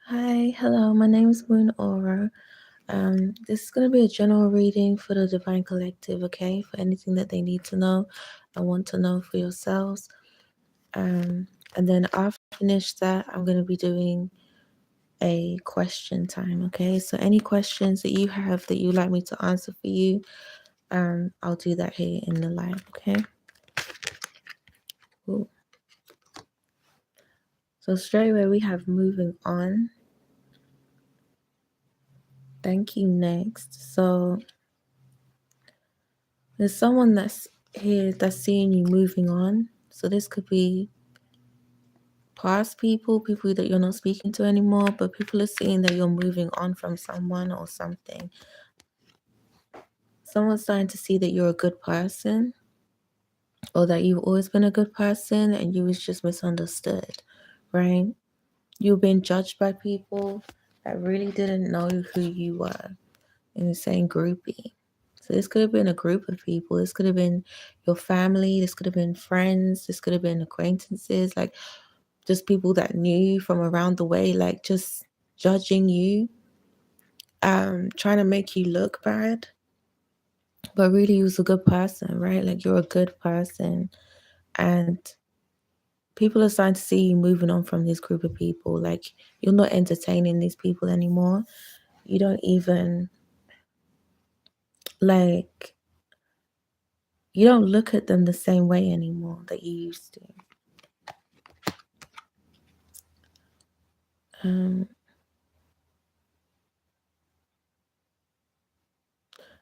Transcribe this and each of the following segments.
Hi, hello, my name is Moon Aura. This is going to be a general reading for the Divine Collective, okay? For anything that they need to know and want to know for yourselves. And then after I finish that, I'm going to be doing a question time, okay? So any questions that you have that you'd like me to answer for you, I'll do that here in the live, okay? Cool. So straight away we have moving on. Thank you. Next. So there's someone that's here that's seeing you moving on. So this could be past people that you're not speaking to anymore, but people are seeing that you're moving on from someone or something. Someone's starting to see that you're a good person, or that you've always been a good person and you was just misunderstood, right? You've been judged by people that really didn't know who you were, in the same groupie. So this could have been a group of people. This could have been your family. This could have been friends. This could have been acquaintances, like just people that knew you from around the way, like just judging you, trying to make you look bad. But really, you was a good person, right? Like you're a good person. And people are starting to see you moving on from this group of people. Like you're not entertaining these people anymore. You don't even like you don't look at them the same way anymore that you used to. Um,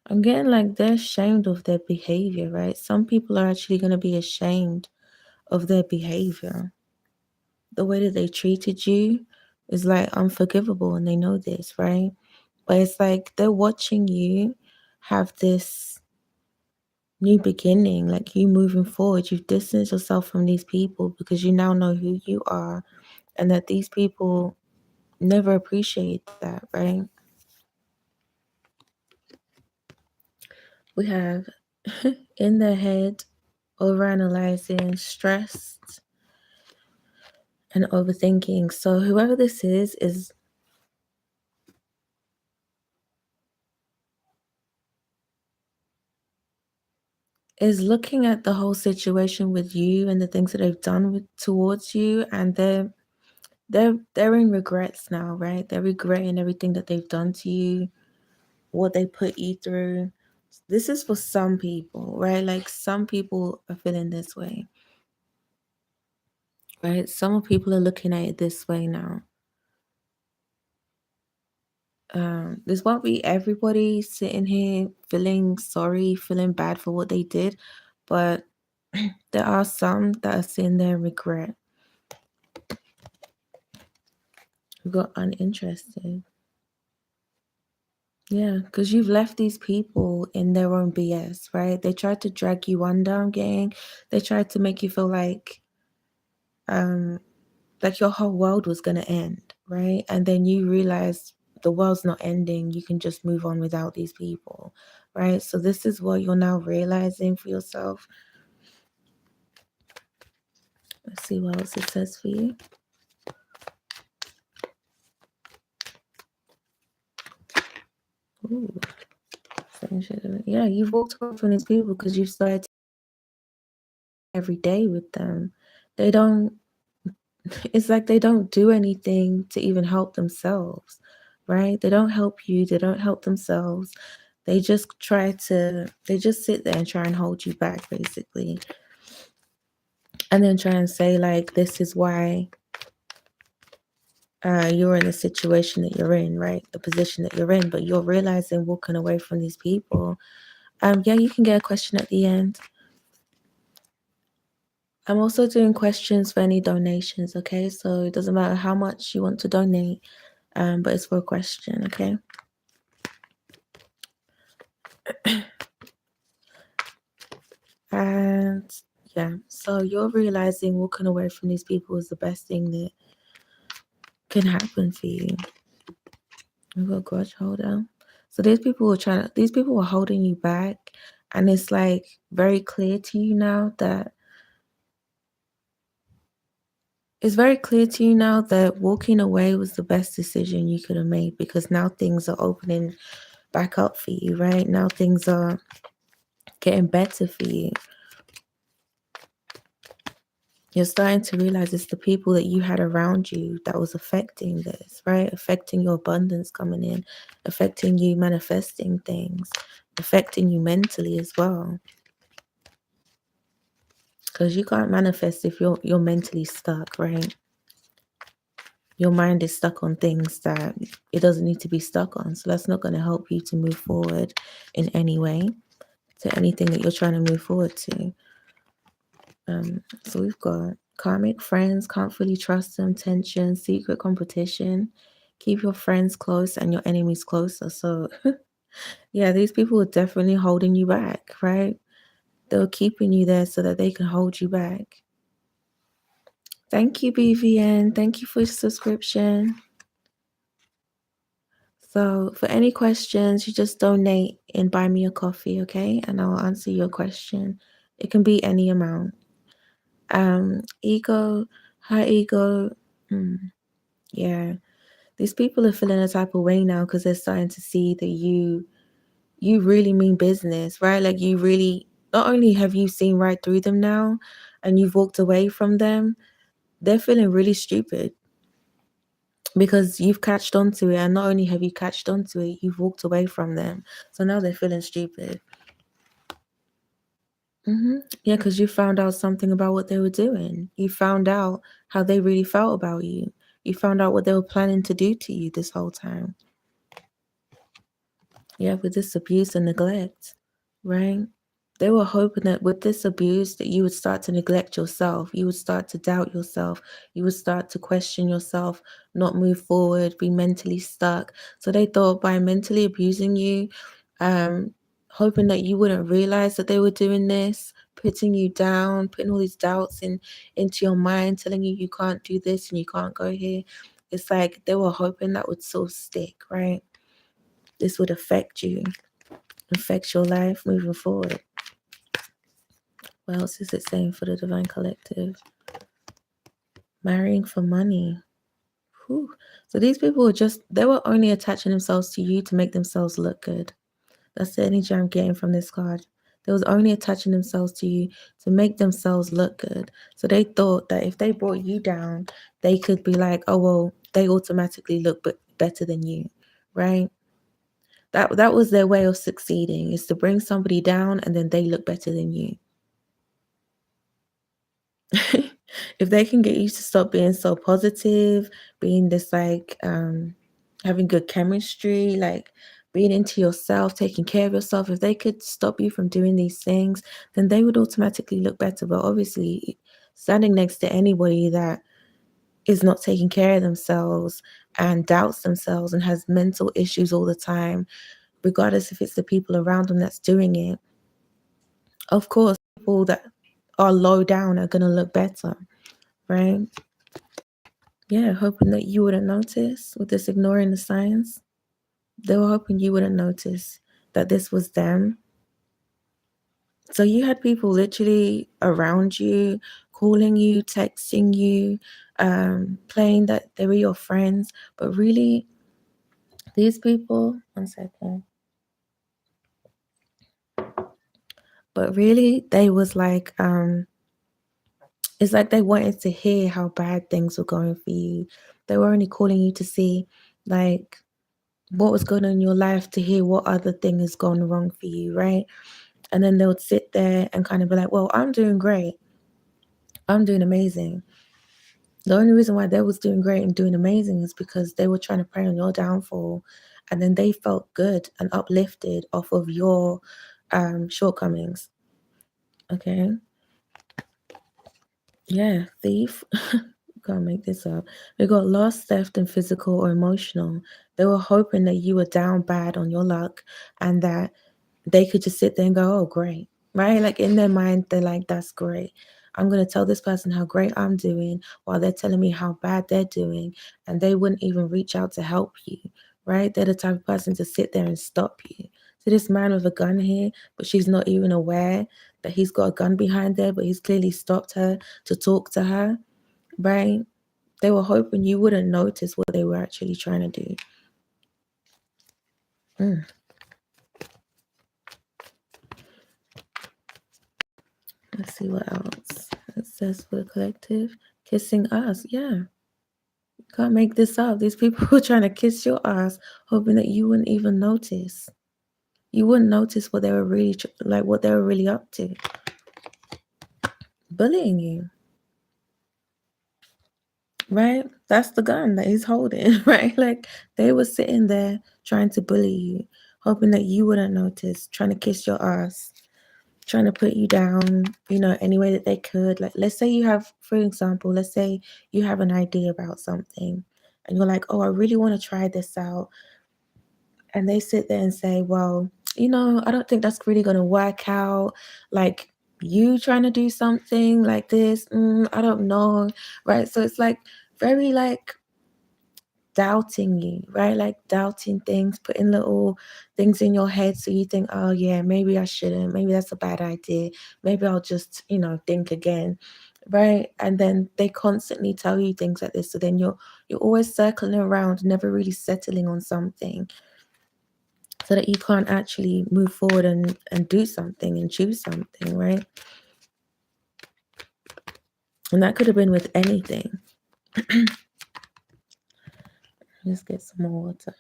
I'm getting like they're ashamed of their behavior, right? Some people are actually going to be ashamed of their behavior. The way that they treated you is like unforgivable, and they know this, right? But it's like they're watching you have this new beginning, like you moving forward. You've distanced yourself from these people because you now know who you are, and that these people never appreciate that, right? We have in their head, overanalyzing, stressed, and overthinking. So whoever this is looking at the whole situation with you and the things that they've done towards you, and they're in regrets now, right? They're regretting everything that they've done to you, what they put you through. This is for some people, right? Like some people are feeling this way, right? Some people are looking at it this way now. This won't be everybody sitting here feeling sorry, feeling bad for what they did, but there are some that are sitting there in regret. We've got uninterested. Yeah, because you've left these people in their own BS, right? They tried to drag you under, gang. They tried to make you feel um like your whole world was gonna end, right? And then you realize the world's not ending. You can just move on without these people, right? So this is what you're now realizing for yourself. Let's see what else it says for you. Ooh, yeah, you've walked away from these people because you've started every day with them. They don't, it's like they don't do anything to even help themselves, right? They don't help you, they don't help themselves. They just sit there and try and hold you back, basically. And then try and say, like, this is why you're in the situation that you're in, right? The position that you're in, but you're realizing walking away from these people. Yeah, you can get a question at the end. I'm also doing questions for any donations, okay? So it doesn't matter how much you want to donate, but it's for a question, okay? And yeah, so you're realizing walking away from these people is the best thing that can happen for you. We've got grudge holder. So these people were holding you back, and it's like very clear to you now that It's very clear to you now that walking away was the best decision you could have made, because now things are opening back up for you, right? Now things are getting better for you. You're starting to realize it's the people that you had around you that was affecting this, right? Affecting your abundance coming in, affecting you manifesting things, affecting you mentally as well. Because you can't manifest if you're mentally stuck, right? Your mind is stuck on things that it doesn't need to be stuck on. So that's not going to help you to move forward in any way to anything that you're trying to move forward to. So we've got karmic friends, can't fully trust them, tension, secret competition. Keep your friends close and your enemies closer. So yeah, these people are definitely holding you back, right? They're keeping you there so that they can hold you back. Thank you, BVN. Thank you for your subscription. So for any questions, you just donate and buy me a coffee, okay? And I'll answer your question. It can be any amount. Ego, hi ego. Yeah. These people are feeling a type of way now because they're starting to see that you really mean business, right? Like you really, not only have you seen right through them now and you've walked away from them, they're feeling really stupid because you've catched onto it, and not only have you catched onto it, you've walked away from them. So now they're feeling stupid. Yeah, because you found out something about what they were doing. You found out how they really felt about you. You found out what they were planning to do to you this whole time. Yeah, with this abuse and neglect, right? They were hoping that with this abuse that you would start to neglect yourself. You would start to doubt yourself. You would start to question yourself, not move forward, be mentally stuck. So they thought by mentally abusing you, hoping that you wouldn't realize that they were doing this, putting you down, putting all these doubts into your mind, telling you can't do this and you can't go here. It's like they were hoping that would sort of stick, right? This would affect you, affect your life moving forward. What else is it saying for the Divine Collective? Marrying for money. Whew. So these people they were only attaching themselves to you to make themselves look good. That's the energy I'm getting from this card. They was only attaching themselves to you to make themselves look good. So they thought that if they brought you down, they could be like, oh, well, they automatically look better than you, right? That was their way of succeeding, is to bring somebody down and then they look better than you. If they can get you to stop being so positive, being this like having good chemistry, like being into yourself, taking care of yourself, if they could stop you from doing these things, then they would automatically look better. But obviously, standing next to anybody that is not taking care of themselves and doubts themselves and has mental issues all the time, regardless if it's the people around them that's doing it, of course, people that are low down are going to look better, right? Yeah, hoping that you wouldn't notice with this ignoring the signs. They were hoping you wouldn't notice that this was them. So you had people literally around you, calling you, texting you, playing that they were your friends. But really, these people, one second. But really, they was like, it's like they wanted to hear how bad things were going for you. They were only calling you to see, like, what was going on in your life, to hear what other thing has gone wrong for you, right? And then they would sit there and kind of be like, well, I'm doing great. I'm doing amazing. The only reason why they was doing great and doing amazing is because they were trying to prey on your downfall. And then they felt good and uplifted off of your shortcomings. Okay. Yeah, thief. Can't make this up. We got lost, theft, and physical or emotional. They were hoping that you were down bad on your luck and that they could just sit there and go, oh, great, right? Like in their mind, they're like, that's great. I'm going to tell this person how great I'm doing while they're telling me how bad they're doing. And they wouldn't even reach out to help you, right? They're the type of person to sit there and stop you. So this man with a gun here, but she's not even aware that he's got a gun behind there, but he's clearly stopped her to talk to her, right? They were hoping you wouldn't notice what they were actually trying to do. Let's see what else. It says for the collective, kissing us. Yeah. You can't make this up. These people were trying to kiss your ass, hoping that you wouldn't even notice. You wouldn't notice what they were really what they were really up to. Bullying you. Right? That's the gun that he's holding, right? Like they were sitting there trying to bully you, hoping that you wouldn't notice, trying to kiss your ass, trying to put you down, any way that they could. Like, let's say you have, for example, let's say you have an idea about something and you're like, oh, I really want to try this out. And they sit there and say, well, I don't think that's really going to work out. Like, you trying to do something like this, I don't know, right? So it's like very like doubting you, right? Like doubting things, putting little things in your head so you think, oh yeah, maybe I shouldn't, maybe that's a bad idea, maybe I'll just think again, right? And then they constantly tell you things like this, so then you're always circling around, never really settling on something, so that you can't actually move forward and do something and choose something, right? And that could have been with anything. Let's get some more water.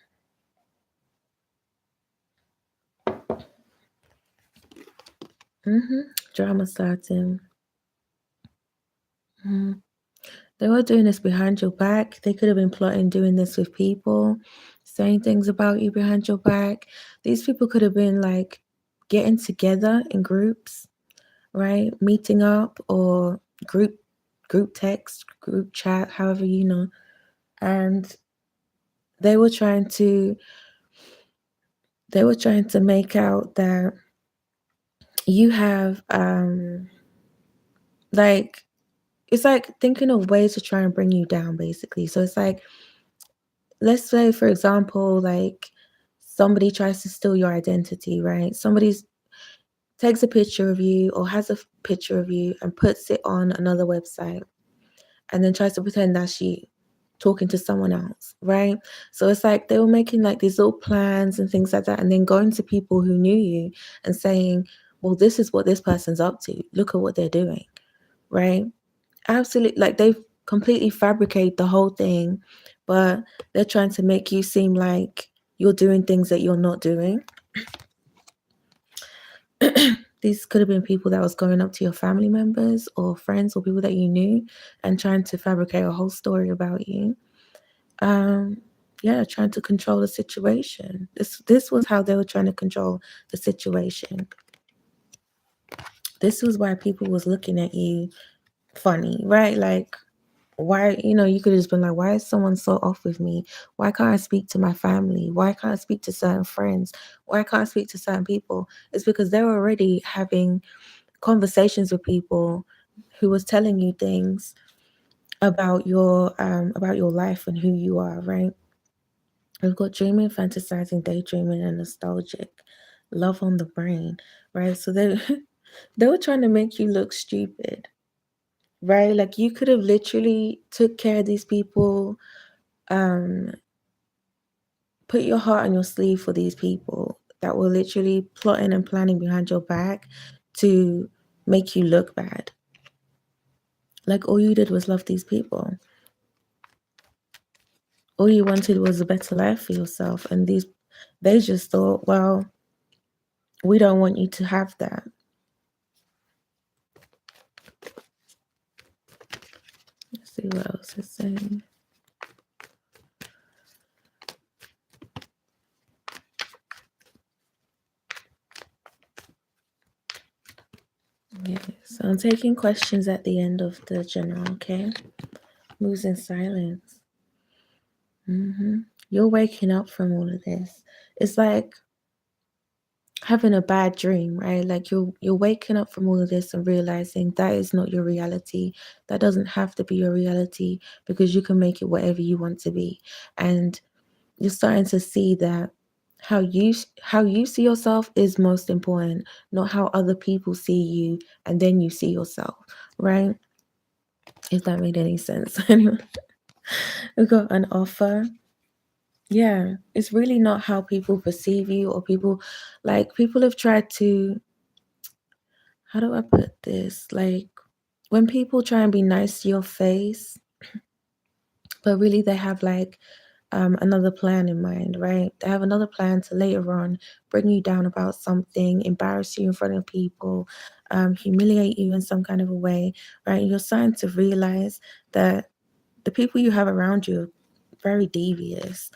Drama starting. They were doing this behind your back. They could have been plotting doing this with people, saying things about you behind your back. These people could have been like getting together in groups, right? Meeting up or group text, group chat, however and they were trying to make out that you have like, it's like thinking of ways to try and bring you down, basically. So it's like, let's say, for example, like somebody tries to steal your identity, right? Somebody takes a picture of you or has a picture of you and puts it on another website and then tries to pretend that's you talking to someone else, right? So it's like they were making like these little plans and things like that, and then going to people who knew you and saying, well, this is what this person's up to. Look at what they're doing, right? Absolutely. Like they've completely fabricated the whole thing, but they're trying to make you seem like you're doing things that you're not doing. These could have been people that was going up to your family members or friends or people that you knew and trying to fabricate a whole story about you. Trying to control the situation. This was how they were trying to control the situation. This was why people was looking at you funny, right? Like, why, you could have just been like, why is someone so off with me? Why can't I speak to my family? Why can't I speak to certain friends? Why can't I speak to certain people? It's because they were already having conversations with people who was telling you things about your life and who you are, right? We've got dreaming, fantasizing, daydreaming, and nostalgic. Love on the brain, right? So they they were trying to make you look stupid, right? Like you could have literally took care of these people, put your heart on your sleeve for these people that were literally plotting and planning behind your back to make you look bad. Like all you did was love these people. All you wanted was a better life for yourself, and they just thought, well, we don't want you to have that. Let's see what else it's saying. Yeah, so I'm taking questions at the end of the general, okay? Moves in silence. You're waking up from all of this. It's like having a bad dream, right? Like you're waking up from all of this and realizing that is not your reality. That doesn't have to be your reality, because you can make it whatever you want to be. And you're starting to see that how you see yourself is most important, not how other people see you and then you see yourself, right? If that made any sense. Anyway. We got an offer. Yeah, it's really not how people perceive you, or people, like, people have tried to, how do I put this? Like, when people try and be nice to your face, but really they have like another plan in mind, right? They have another plan to later on bring you down about something, embarrass you in front of people, humiliate you in some kind of a way, right? You're starting to realize that the people you have around you are very devious,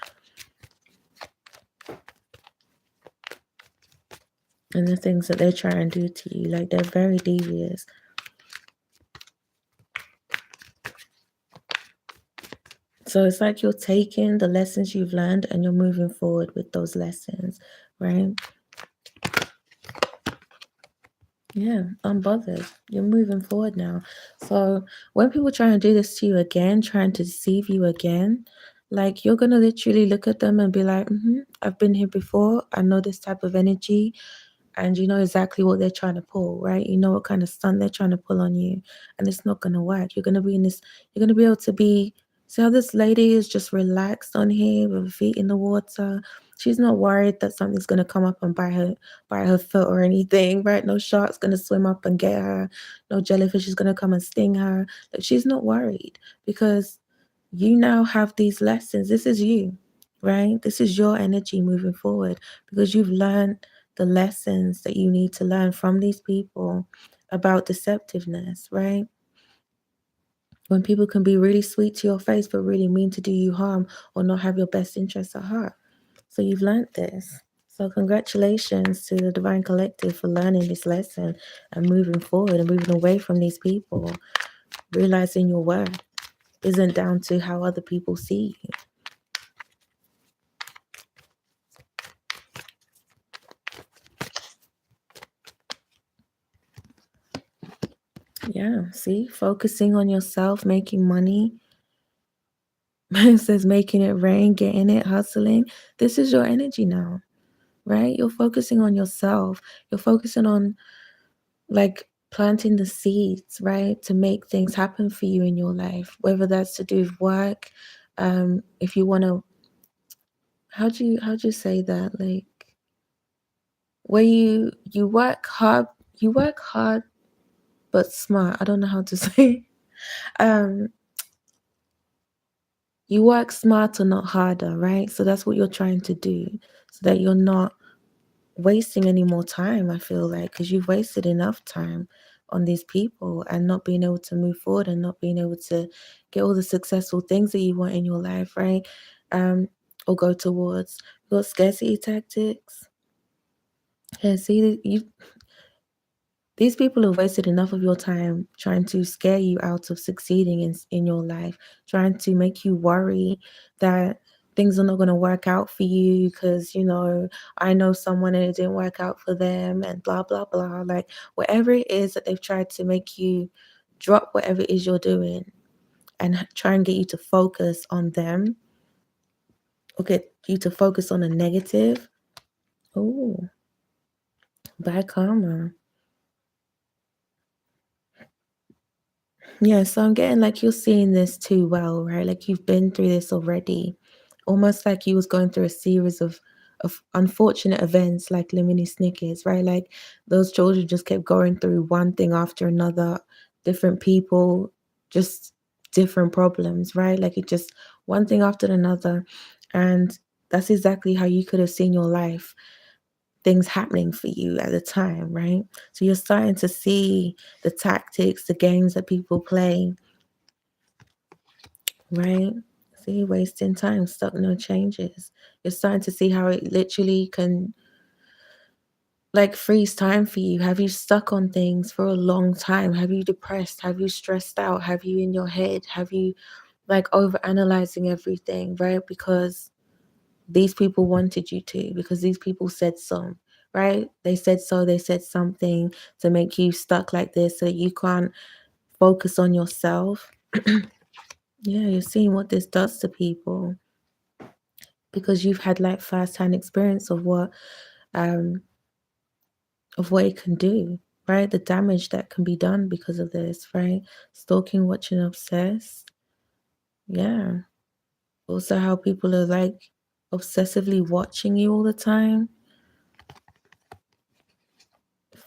and the things that they try and do to you, like, they're very devious. So it's like you're taking the lessons you've learned and you're moving forward with those lessons, right? Yeah, unbothered. You're moving forward now. So when people try and do this to you again, trying to deceive you again, like, you're gonna literally look at them and be like, I've been here before. I know this type of energy, and you know exactly what they're trying to pull, right? You know what kind of stunt they're trying to pull on you, and it's not gonna work. You're gonna be able to be, see how this lady is just relaxed on here with her feet in the water. She's not worried that something's gonna come up and bite her foot or anything, right? No shark's gonna swim up and get her, no jellyfish is gonna come and sting her. Like, she's not worried, because you now have these lessons. This is you, right? This is your energy moving forward, because you've learned the lessons that you need to learn from these people about deceptiveness, right? When people can be really sweet to your face but really mean to do you harm, or not have your best interests at heart. So you've learned this. So congratulations to the Divine Collective for learning this lesson and moving forward and moving away from these people, realizing your worth isn't down to how other people see you. Yeah, see, focusing on yourself, making money. It says making it rain, getting it, hustling. This is your energy now, right? You're focusing on yourself. You're focusing on, like, planting the seeds, right? To make things happen for you in your life, whether that's to do with work. If you want to, how do you say that? Like, where you work hard but smart. I don't know how to say. Um, you work smarter, not harder, right? So that's what you're trying to do, so that you're not wasting any more time, I feel like, because you've wasted enough time on these people and not being able to move forward and not being able to get all the successful things that you want in your life, right? Um, or go towards your scarcity tactics. Yeah, see, these people have wasted enough of your time trying to scare you out of succeeding in your life, trying to make you worry that things are not going to work out for you because, I know someone and it didn't work out for them, and blah, blah, blah. Like, whatever it is that they've tried to make you drop whatever it is you're doing and try and get you to focus on them, or get you to focus on a negative. Oh, bad karma. Yeah, so I'm getting like you're seeing this too well, right? Like, you've been through this already. Almost like you was going through a series of unfortunate events like Lemony Snickets, right? Like, those children just kept going through one thing after another, different people, just different problems, right? Like, it just one thing after another. And that's exactly how you could have seen your life, things happening for you at the time, right? So you're starting to see the tactics, the games that people play, right? See, wasting time, stuck, no changes. You're starting to see how it literally can, like, freeze time for you. Have you stuck on things for a long time? Have you depressed? Have you stressed out? Have you in your head? Have you, like, over analyzing everything, right? Because these people wanted you to, because these people said so, right? They said so, they said something to make you stuck like this so that you can't focus on yourself. Yeah, you're seeing what this does to people, because you've had like first-hand experience um of what it can do, right? The damage that can be done because of this, right? Stalking, watching, obsessed. Yeah. Also, how people are like obsessively watching you all the time,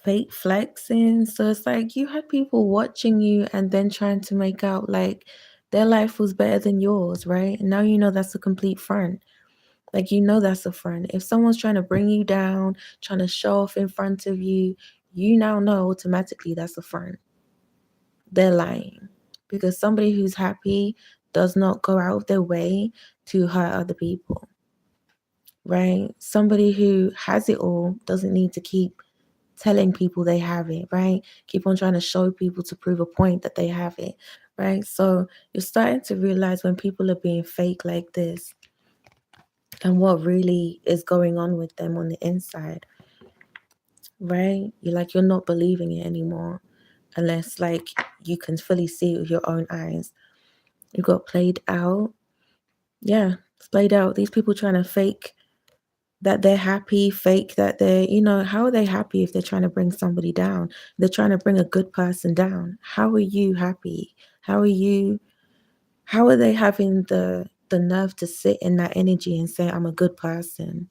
fake flexing. So it's like you had people watching you and then trying to make out like their life was better than yours, right? And now you know that's a complete front. Like, you know, that's a front. If someone's trying to bring you down, trying to show off in front of you, you now know automatically that's a front. They're lying because somebody who's happy does not go out of their way to hurt other people, right? Somebody who has it all doesn't need to keep telling people they have it, right? Keep on trying to show people to prove a point that they have it, right? So you're starting to realize when people are being fake like this and what really is going on with them on the inside, right? You're not believing it anymore unless like you can fully see it with your own eyes. You got played out. Yeah, it's played out. These people trying to fake that they're happy, fake that how are they happy if they're trying to bring somebody down? They're trying to bring a good person down. How are you happy? How are they having the nerve to sit in that energy and say I'm a good person?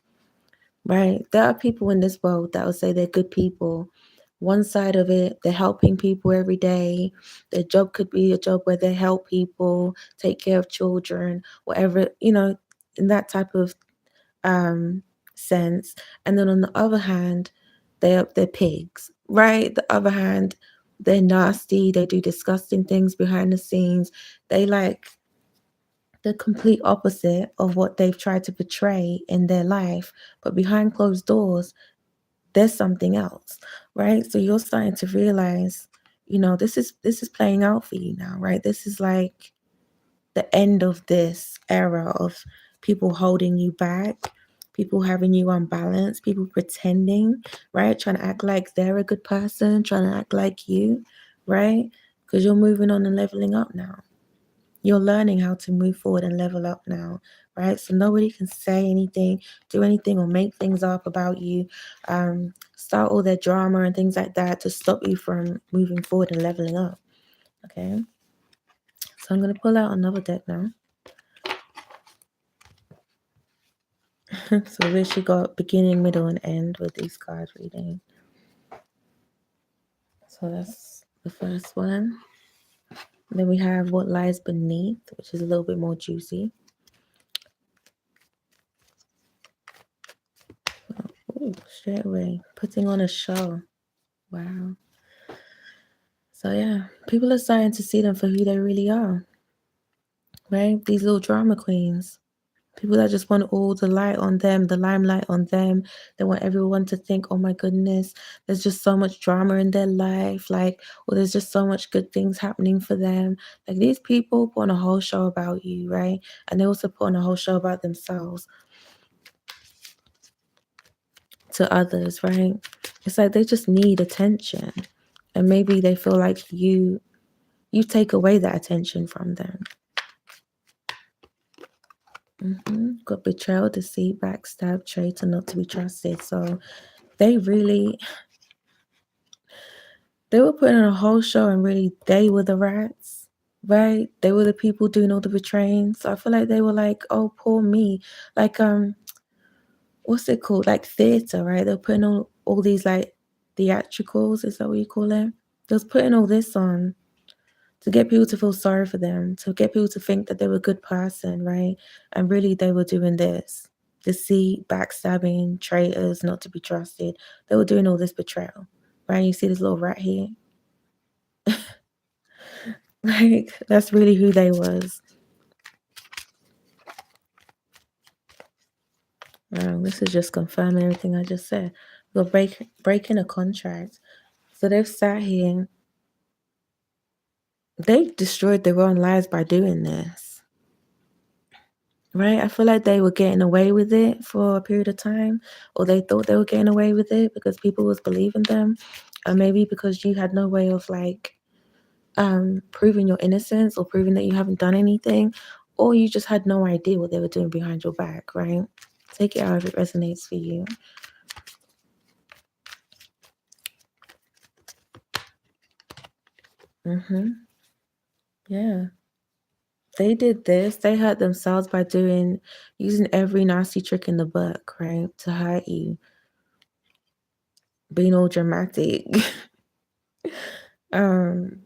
Right? There are people in this world that will say they're good people. One side of it, they're helping people every day. Their job could be a job where they help people, take care of children, whatever, in that type of um sense. And then on the other hand, they're pigs, right? The other hand, they're nasty, they do disgusting things behind the scenes. They like the complete opposite of what they've tried to portray in their life, but behind closed doors there's something else, right? So you're starting to realize, this is playing out for you now, right? This is like the end of this era of people holding you back, people having you unbalanced, people pretending, right? Trying to act like they're a good person, trying to act like you, right? Because you're moving on and leveling up now. You're learning how to move forward and level up now, right? So nobody can say anything, do anything, or make things up about you, start all their drama and things like that to stop you from moving forward and leveling up. Okay. So I'm going to pull out another deck now. So we actually got beginning, middle, and end with these cards reading. So that's the first one. Then we have what lies beneath, which is a little bit more juicy. Ooh, straight away, putting on a show. Wow. So yeah, people are starting to see them for who they really are, right? These little drama queens. People that just want all the light on them, the limelight on them. They want everyone to think, oh my goodness, there's just so much drama in their life. Like, or there's just so much good things happening for them. Like, these people put on a whole show about you, right? And they also put on a whole show about themselves to others, right? It's like they just need attention. And maybe they feel like you take away that attention from them. Got betrayal, deceit, backstab, traitor, not to be trusted. So they were putting on a whole show and really they were the rats, right? They were the people doing all the betraying. So I feel like they were like, oh, poor me. Like, what's it called? Like theater, right? They're putting on all these like theatricals, is that what you call it? They was putting all this on to get people to feel sorry for them, to get people to think that they were a good person, right? And really they were doing this. Deceit, backstabbing, traitors, not to be trusted. They were doing all this betrayal, right? You see this little rat here? Like, that's really who they was. This is just confirming everything I just said. They're breaking a contract. So they've sat here. They destroyed their own lives by doing this. Right? I feel like they were getting away with it for a period of time, or they thought they were getting away with it because people was believing them, or maybe because you had no way of like proving your innocence or proving that you haven't done anything, or you just had no idea what they were doing behind your back, right? Take it out if it resonates for you. Yeah. They did this. They hurt themselves by using every nasty trick in the book, right? To hurt you. Being all dramatic. um,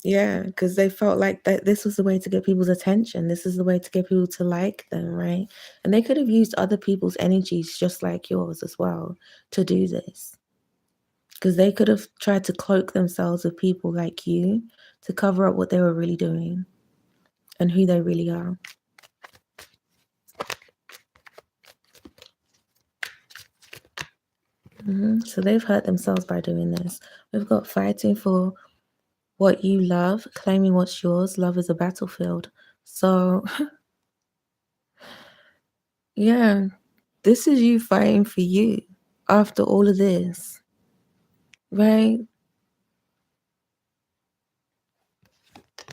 yeah, because they felt like that this was the way to get people's attention. This is the way to get people to like them, right? And they could have used other people's energies just like yours as well to do this. Because they could have tried to cloak themselves with people like you to cover up what they were really doing and who they really are. So they've hurt themselves by doing this. We've got fighting for what you love, claiming what's yours. Love is a battlefield. So, yeah, this is you fighting for you after all of this, right?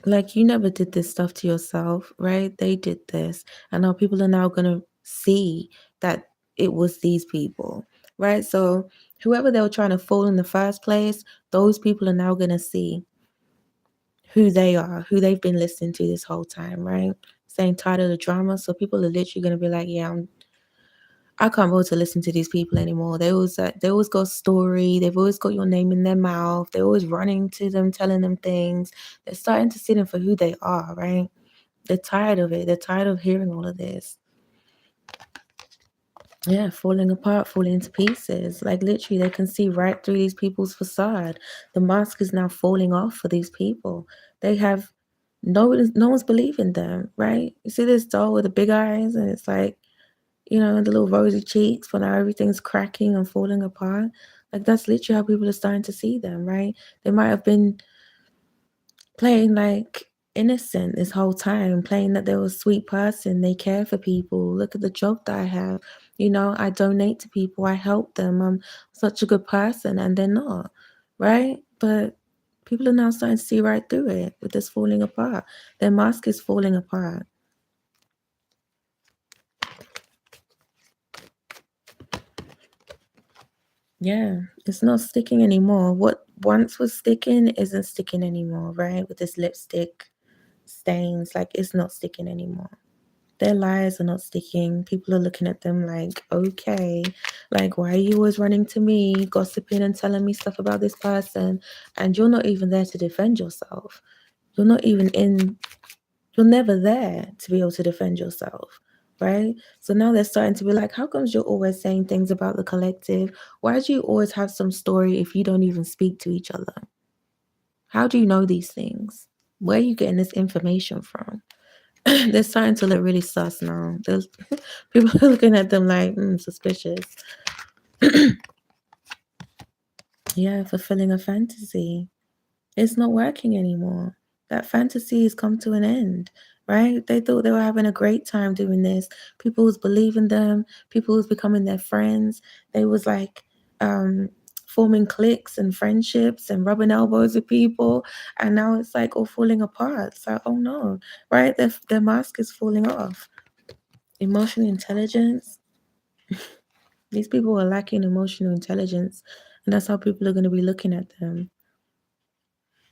Like, you never did this stuff to yourself, right? They did this. And now people are now going to see that it was these people, right? So, whoever they were trying to fool in the first place, those people are now going to see who they are, who they've been listening to this whole time, right? Saying tired of the drama. So people are literally going to be like, yeah, I can't bother to listen to these people anymore. They always got a story. They've always got your name in their mouth. They're always running to them, telling them things. They're starting to see them for who they are, right? They're tired of it. They're tired of hearing all of this. Yeah, falling apart, falling into pieces. Like literally, they can see right through these people's facade. The mask is now falling off for these people. They have no one's believing them, right? You see this doll with the big eyes, and it's like, the little rosy cheeks, but now everything's cracking and falling apart. Like that's literally how people are starting to see them, right? They might have been playing like innocent this whole time, playing that they're a sweet person, they care for people. Look at the job that I have. I donate to people, I help them. I'm such a good person, and they're not, right? But people are now starting to see right through it with this falling apart. Their mask is falling apart. Yeah, it's not sticking anymore. What once was sticking isn't sticking anymore, right? With this lipstick stains, like it's not sticking anymore. Their lies are not sticking. People are looking at them like, okay, like, why are you always running to me, gossiping and telling me stuff about this person? And you're not even there to defend yourself. You're not even you're never there to be able to defend yourself, right? So now they're starting to be like, how comes you're always saying things about the collective? Why do you always have some story if you don't even speak to each other? How do you know these things? Where are you getting this information from? They're starting to look really sus now. There's people are looking at them like suspicious. Yeah, fulfilling a fantasy. It's not working anymore. That fantasy has come to an end, right? They thought they were having a great time doing this. People was believing them. People was becoming their friends. They was like forming cliques and friendships and rubbing elbows with people. And now it's like all falling apart. It's like, oh no, right? Their mask is falling off. Emotional intelligence. These people are lacking emotional intelligence. And that's how people are going to be looking at them,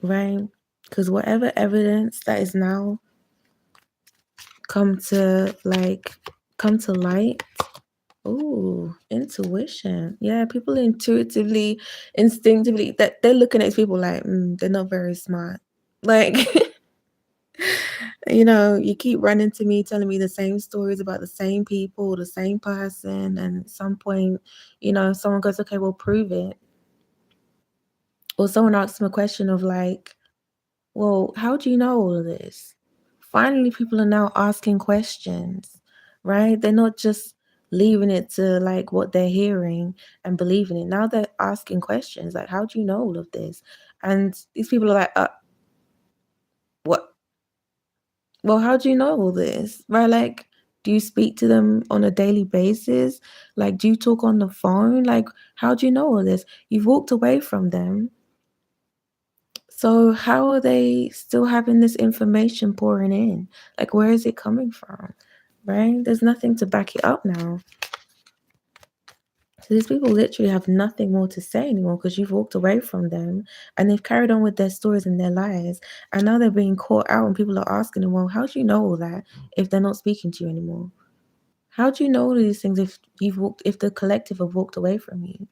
right? Because whatever evidence that is now come to light. Oh, intuition. Yeah, people instinctively, that they're looking at people like they're not very smart. Like, you keep running to me, telling me the same stories about the same people, the same person, and at some point, someone goes, okay, well, prove it. Or someone asks them a question of like, well, how do you know all of this? Finally, people are now asking questions, right? They're not just leaving it to like what they're hearing and believing it. Now they're asking questions like, how do you know all of this? And these people are like, what? Well, how do you know all this? Right? Like, do you speak to them on a daily basis? Like, do you talk on the phone? Like, how do you know all this? You've walked away from them. So how are they still having this information pouring in? Like, where is it coming from? Right? There's nothing to back it up now. So these people literally have nothing more to say anymore because you've walked away from them and they've carried on with their stories and their lives. And now they're being caught out and people are asking them, well, how do you know all that if they're not speaking to you anymore? How do you know all these things if the collective have walked away from you?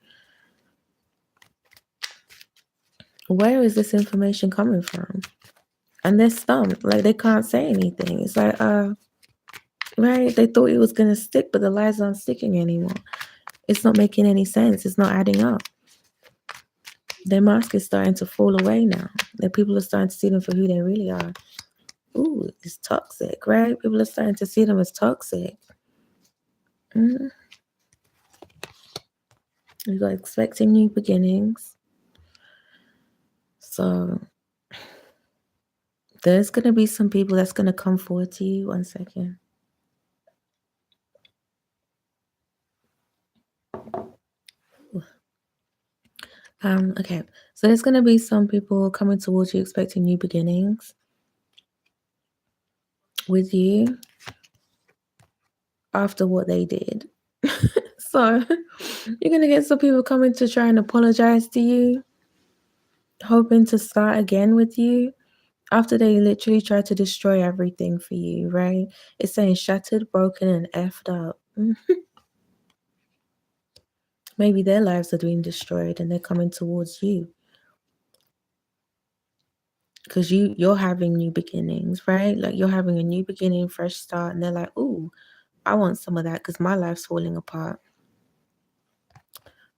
Where is this information coming from? And they're stumped, like they can't say anything. It's like, right, they thought it was gonna stick, but the lies aren't sticking anymore. It's not making any sense. It's not adding up. Their mask is starting to fall away now. The people are starting to see them for who they really are. Ooh, it's toxic, right? People are starting to see them as toxic. Mm-hmm. You got expecting new beginnings. So there's going to be some people that's going to come forward to you. One second. Okay. So there's going to be some people coming towards you expecting new beginnings with you after what they did. So you're going to get some people coming to try and apologize to you, hoping to start again with you after they literally tried to destroy everything for you, right? It's saying shattered, broken, and effed up. Maybe their lives are being destroyed and they're coming towards you because you're having new beginnings, right? Like you're having a new beginning, fresh start, and they're like, ooh, I want some of that because my life's falling apart.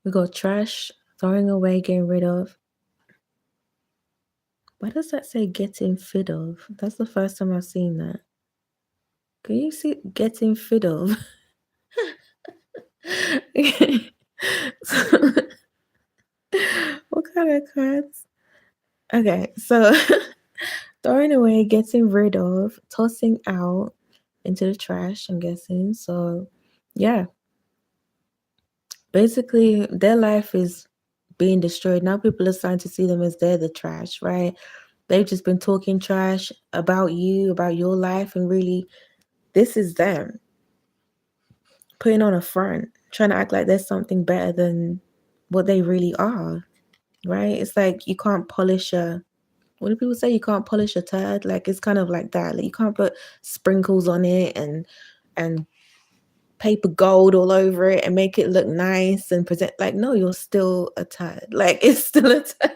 We got trash, throwing away, getting rid of. Why does that say getting rid of? That's the first time I've seen that. Can you see getting rid of? So, what kind of cards? Okay, so throwing away, getting rid of, tossing out into the trash, I'm guessing. So, yeah. Basically, their life is being destroyed. Now people are starting to see them as they're the trash, right? They've just been talking trash about you, about your life, and really, this is them putting on a front, trying to act like there's something better than what they really are, right? It's like you can't polish a, what do people say? You can't polish a turd. Like it's kind of like that. Like you can't put sprinkles on it and paper gold all over it and make it look nice and present. Like no, you're still a turd. Like it's still a turd.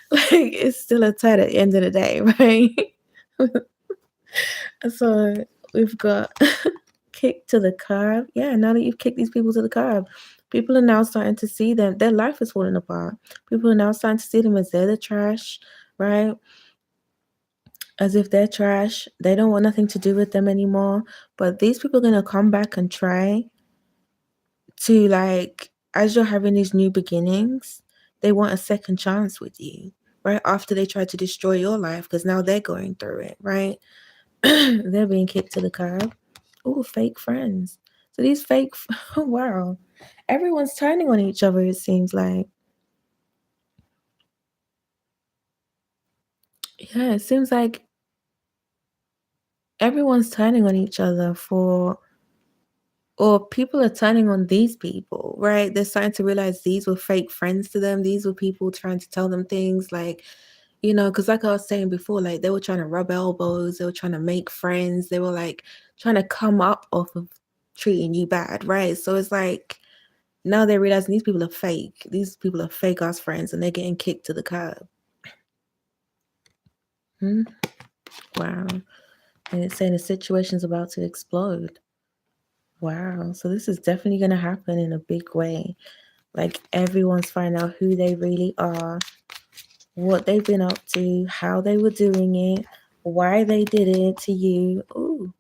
Like it's still a turd at the end of the day, right? So we've got kicked to the curb. Yeah, now that you've kicked these people to the curb, people are now starting to see them. Their life is falling apart. People are now starting to see them as they're the trash, right? As if they're trash. They don't want nothing to do with them anymore. But these people are going to come back and try to, like, as you're having these new beginnings, they want a second chance with you, right? After they try to destroy your life, because now they're going through it, right? They're being kicked to the curb. Oh, fake friends. So these wow. Everyone's turning on each other, it seems like. Yeah, it seems like everyone's turning on each other or people are turning on these people, right? They're starting to realize these were fake friends to them. These were people trying to tell them things like, because like I was saying before, like they were trying to rub elbows, they were trying to make friends, they were like trying to come up off of treating you bad, right? So it's like now they're realizing these people are fake. These people are fake ass friends and they're getting kicked to the curb. Wow. And it's saying the situation's about to explode. Wow. So this is definitely going to happen in a big way. Like everyone's finding out who they really are, what they've been up to, how they were doing it, why they did it to you. Ooh,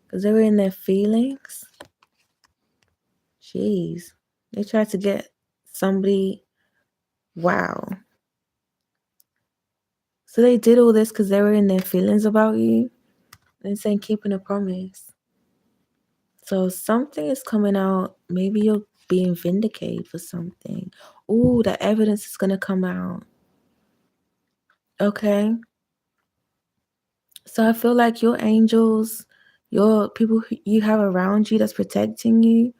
because they were in their feelings. Jeez. They tried to get somebody. Wow. So they did all this because they were in their feelings about you. And saying keeping a promise. So something is coming out. Maybe you're being vindicated for something. Ooh, the evidence is going to come out. Okay. So I feel like your angels, your people who you have around you that's protecting you,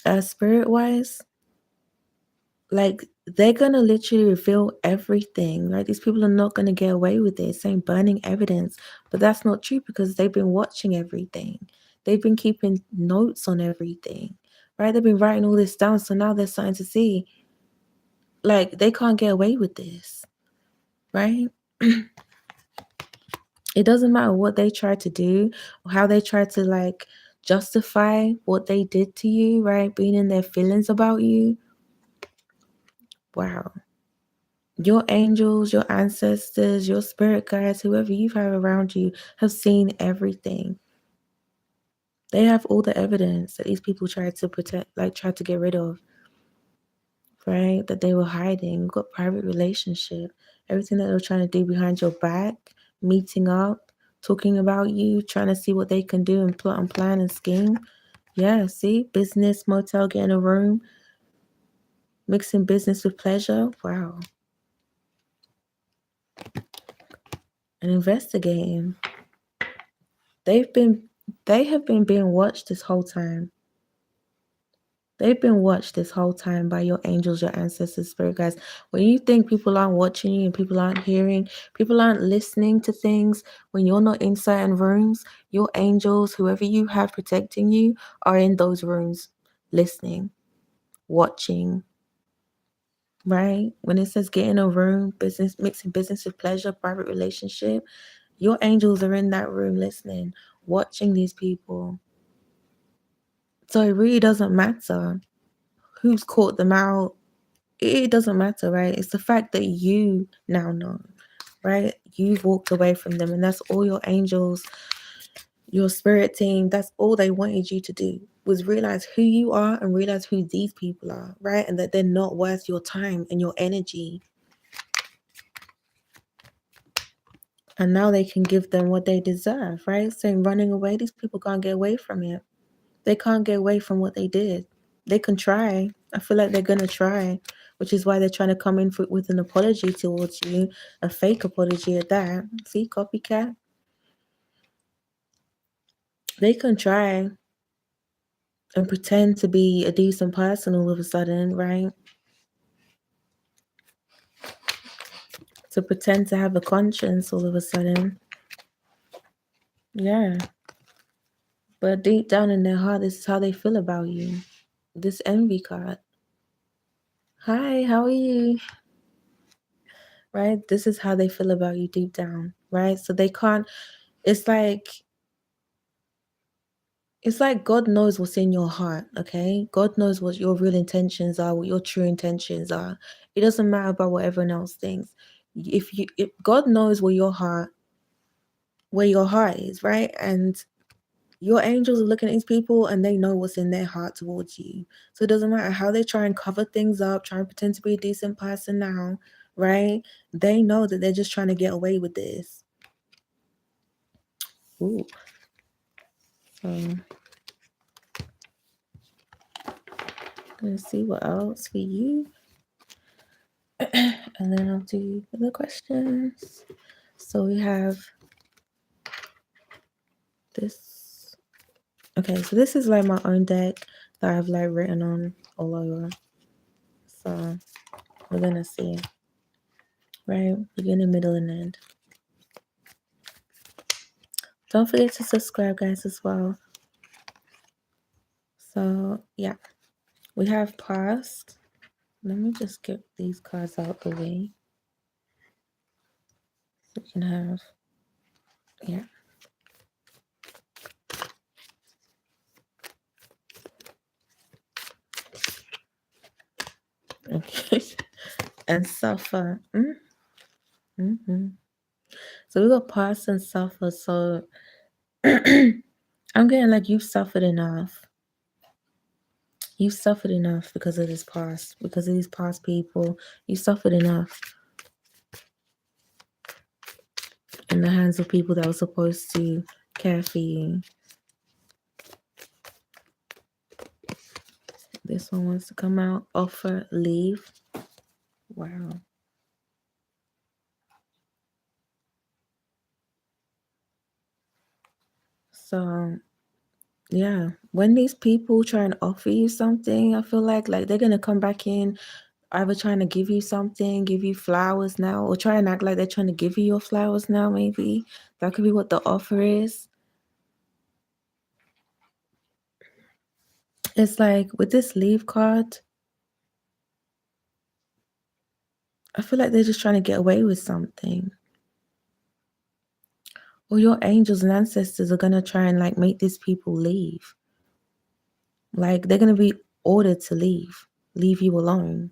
Spirit-wise, like, they're gonna literally reveal everything. Like, these people are not gonna get away with it, saying burning evidence. But that's not true because they've been watching everything. They've been keeping notes on everything, right? They've been writing all this down, so now they're starting to see, like, they can't get away with this, right? It doesn't matter what they try to do or how they try to, like, justify what they did to you, right? Being in their feelings about you. Wow. Your angels, your ancestors, your spirit guides, whoever you have around you, have seen everything. They have all the evidence that these people tried to protect, like, tried to get rid of, right? That they were hiding. You've got private relationship. Everything that they were trying to do behind your back, meeting up, talking about you, trying to see what they can do and plot and plan and scheme. Yeah, see? Business, motel, get in a room, mixing business with pleasure. Wow. And investigating. They have been being watched this whole time. They've been watched this whole time by your angels, your ancestors, spirit guides. When you think people aren't watching you and people aren't hearing, people aren't listening to things, when you're not in certain rooms, your angels, whoever you have protecting you, are in those rooms listening, watching, right? When it says get in a room, business, mixing business with pleasure, private relationship, your angels are in that room listening, watching these people. So it really doesn't matter who's caught them out. It doesn't matter, right? It's the fact that you now know, right? You've walked away from them, and that's all your angels, your spirit team, that's all they wanted you to do, was realize who you are and realize who these people are, right? And that they're not worth your time and your energy. And now they can give them what they deserve, right? So in running away, these people can't get away from it. They can't get away from what they did. They can try. I feel like they're gonna try, which is why they're trying to come in with an apology towards you, a fake apology at that. See, copycat. They can try and pretend to be a decent person all of a sudden, right? To pretend to have a conscience all of a sudden. Yeah. But deep down in their heart, this is how they feel about you. This envy card. Hi, how are you? Right? This is how they feel about you deep down, right? So they can't, it's like God knows what's in your heart, okay? God knows what your real intentions are, what your true intentions are. It doesn't matter about what everyone else thinks. If God knows where your heart is, right? And your angels are looking at these people and they know what's in their heart towards you. So it doesn't matter how they try and cover things up, try and pretend to be a decent person now, right? They know that they're just trying to get away with this. Ooh. So let's see what else for you. And then I'll do the questions. So we have this. Okay, so this is like my own deck that I've like written on all over. So we're gonna see. Right? Beginning, middle, and end. Don't forget to subscribe, guys, as well. So yeah, we have past. Let me just get these cards out the way. So you can have, yeah. Okay. And suffer. Mm-hmm. So we got past and suffer. So I'm getting like you've suffered enough. You've suffered enough because of this past, because of these past people. You suffered enough in the hands of people that were supposed to care for you. This one wants to come out. Offer, leave. Wow. So Yeah. When these people try and offer you something, I feel like they're gonna come back in either trying to give you something, give you flowers now, or try and act like they're trying to give you your flowers now, maybe. That could be what the offer is. It's like with this leave card, I feel like they're just trying to get away with something. Or your angels and ancestors are gonna try and like make these people leave. Like they're gonna be ordered to leave you alone.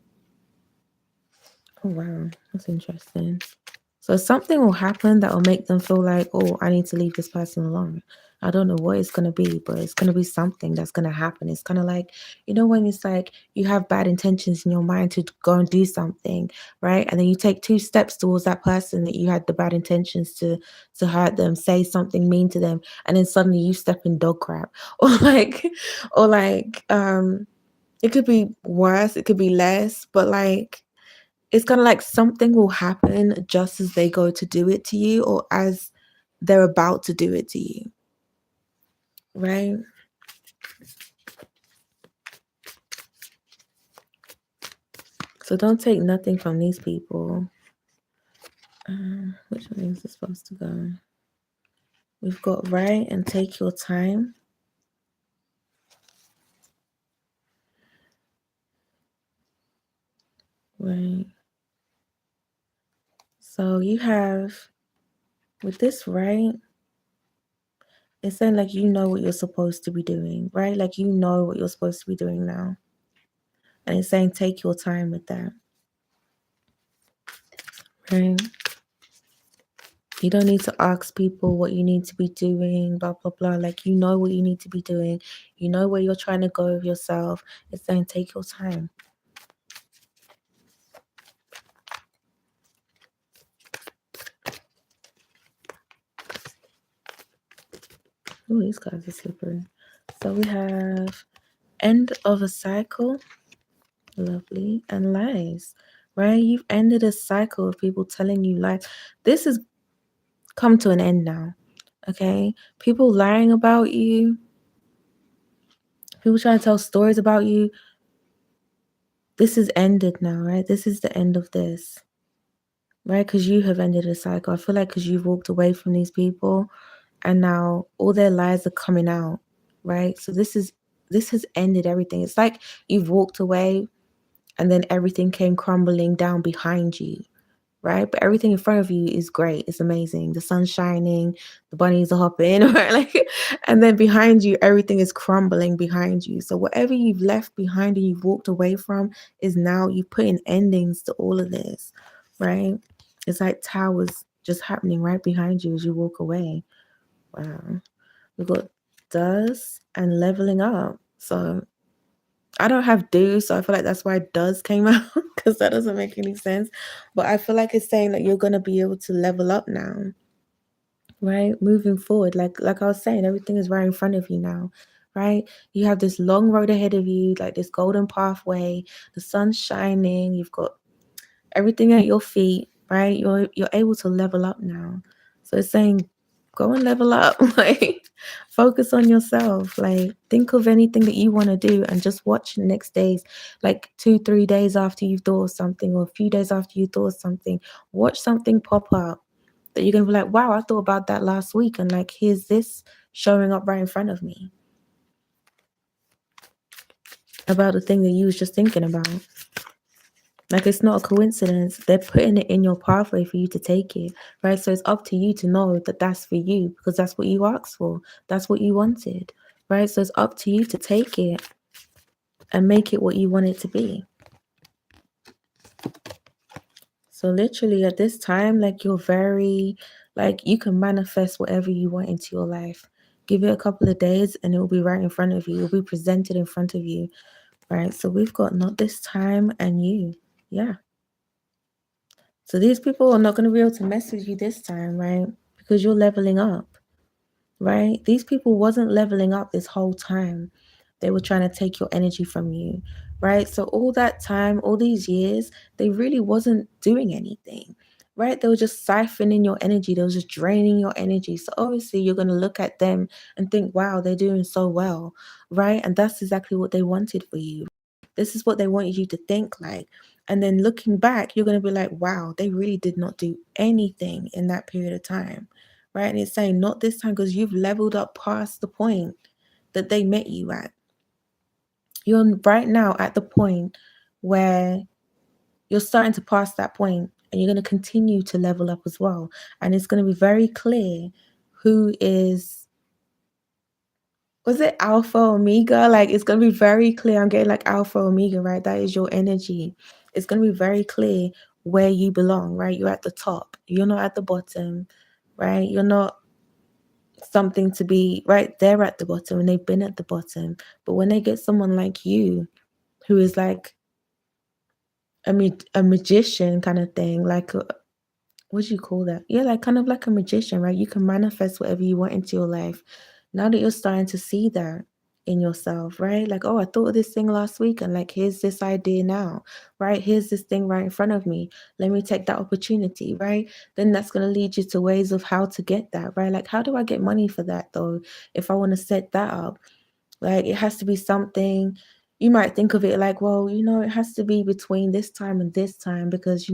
Oh wow, that's interesting. So something will happen that will make them feel like, oh, I need to leave this person alone. I don't know what it's gonna be, but it's gonna be something that's gonna happen. It's kind of like, when it's like you have bad intentions in your mind to go and do something, right? And then you take two steps towards that person that you had the bad intentions to hurt them, say something mean to them, and then suddenly you step in dog crap. Or like it could be worse, it could be less, but like it's kinda like something will happen just as they go to do it to you or as they're about to do it to you, right? So don't take nothing from these people. Which way is this supposed to go? We've got right and take your time. Right. So you have with this right, it's saying like you know what you're supposed to be doing, right? Like you know what you're supposed to be doing now. And it's saying take your time with that. Right. You don't need to ask people what you need to be doing, blah, blah, blah. Like, you know what you need to be doing. You know where you're trying to go with yourself. It's saying take your time. Oh, these guys are slippery. So we have end of a cycle. Lovely. And lies, right? You've ended a cycle of people telling you lies. This has come to an end now, okay? People lying about you, people trying to tell stories about you. This is ended now, right? This is the end of this. Right, because you have ended a cycle. I feel like because you've walked away from these people and now all their lies are coming out, right? So this has ended everything. It's like you've walked away and then everything came crumbling down behind you, right? But everything in front of you is great. It's amazing. The sun's shining, the bunnies are hopping, right? Like, and then behind you, everything is crumbling behind you. So whatever you've left behind and you've walked away from is now you've put in endings to all of this, right? It's like towers just happening right behind you as you walk away. Wow. We've got does and leveling up. So I don't have do, so I feel like that's why does came out because that doesn't make any sense. But I feel like it's saying that you're gonna be able to level up now, right? Moving forward, like I was saying, everything is right in front of you now, right? You have this long road ahead of you, like this golden pathway. The sun's shining. You've got everything at your feet, right? You're able to level up now. So it's saying go and level up. Like focus on yourself. Like think of anything that you want to do and just watch the next days, like 2-3 days after you've thought of something or a few days after you thought of something, watch something pop up that you're gonna be like, wow, I thought about that last week and like here's this showing up right in front of me about the thing that you was just thinking about. Like it's not a coincidence. They're putting it in your pathway for you to take it, right? So it's up to you to know that that's for you because that's what you asked for. That's what you wanted, right? So it's up to you to take it and make it what you want it to be. So literally at this time, like you're very, like you can manifest whatever you want into your life. Give it a couple of days and it will be right in front of you. It will be presented in front of you, right? So we've got not this time and you. Yeah. So these people are not going to be able to mess with you this time, right? Because you're leveling up, right? These people wasn't leveling up this whole time. They were trying to take your energy from you, right? So all that time, all these years, they really wasn't doing anything, right? They were just siphoning your energy. They were just draining your energy. So obviously you're going to look at them and think, wow, they're doing so well, right? And that's exactly what they wanted for you. This is what they wanted you to think like. And then looking back, you're going to be like, wow, they really did not do anything in that period of time, right? And it's saying not this time because you've leveled up past the point that they met you at. You're right now at the point where you're starting to pass that point and you're going to continue to level up as well. And it's going to be very clear who is, was it alpha omega? Like it's going to be very clear. I'm getting like alpha omega, right? That is your energy. It's going to be very clear where you belong, right? You're at the top. You're not at the bottom, right? You're not something to be, right? They're at the bottom and they've been at the bottom. But when they get someone like you who is like a magician kind of thing, like what do you call that? Yeah, like kind of like a magician, right? You can manifest whatever you want into your life. Now that you're starting to see that in yourself, right? Like, oh, I thought of this thing last week, and like, here's this idea now, right? Here's this thing right in front of me. Let me take that opportunity, right? Then that's going to lead you to ways of how to get that, right? Like, how do I get money for that though? If I want to set that up, like, it has to be something. You might think of it like, well, it has to be between this time and this time because,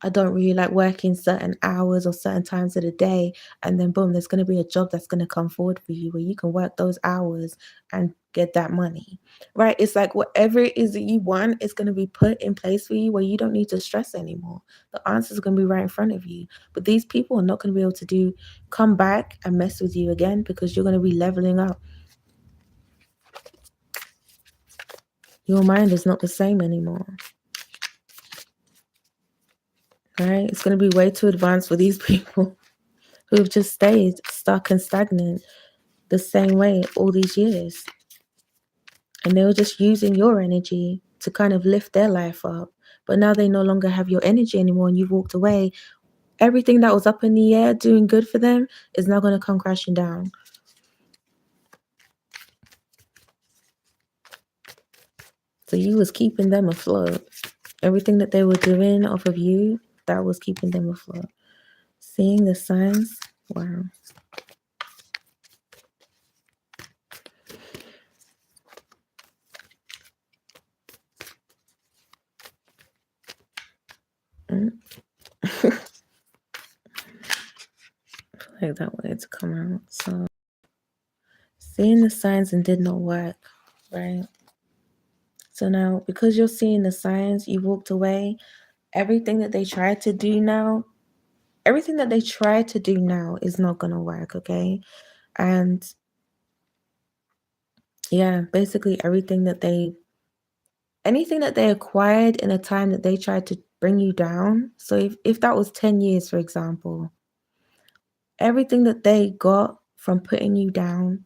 I don't really like working certain hours or certain times of the day. And then boom, there's going to be a job that's going to come forward for you where you can work those hours and get that money, right? It's like whatever it is that you want is going to be put in place for you where you don't need to stress anymore. The answers are going to be right in front of you. But these people are not going to be able to come back and mess with you again because you're going to be leveling up. Your mind is not the same anymore. Right? It's going to be way too advanced for these people who have just stayed stuck and stagnant the same way all these years. And they were just using your energy to kind of lift their life up. But now they no longer have your energy anymore and you've walked away. Everything that was up in the air doing good for them is now going to come crashing down. So you was keeping them afloat. Everything that they were doing off of you, that was keeping them afloat. Seeing the signs, wow. Like that wanted to come out. So seeing the signs and did not work, right? So now because you're seeing the signs, you walked away. Everything that they tried to do now, is not gonna work, okay? And yeah, basically anything that they acquired in a time that they tried to bring you down. So if that was 10 years, for example, everything that they got from putting you down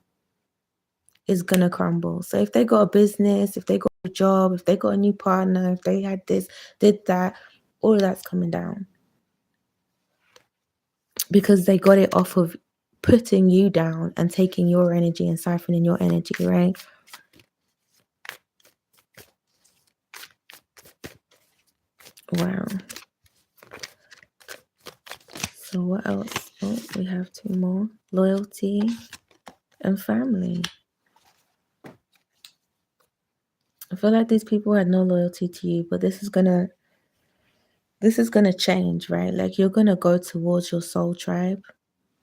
is gonna crumble. So if they got a business, if they got a job, if they got a new partner, if they had this, did that, all of that's coming down. Because they got it off of putting you down and taking your energy and siphoning your energy, right? Wow. So what else? Oh, we have two more. Loyalty and family. I feel like these people had no loyalty to you, but this is gonna change, right? Like you're gonna go towards your soul tribe,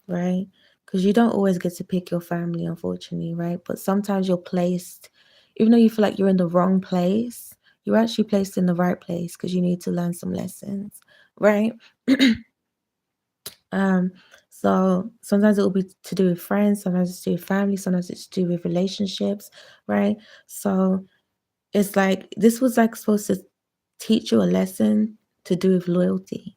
right? Because you don't always get to pick your family, unfortunately, right? But sometimes you're placed, even though you feel like you're in the wrong place, you're actually placed in the right place because you need to learn some lessons, right? So sometimes it will be to do with friends, sometimes it's to do with family, sometimes it's to do with relationships, right? So it's like this was like supposed to teach you a lesson to do with loyalty,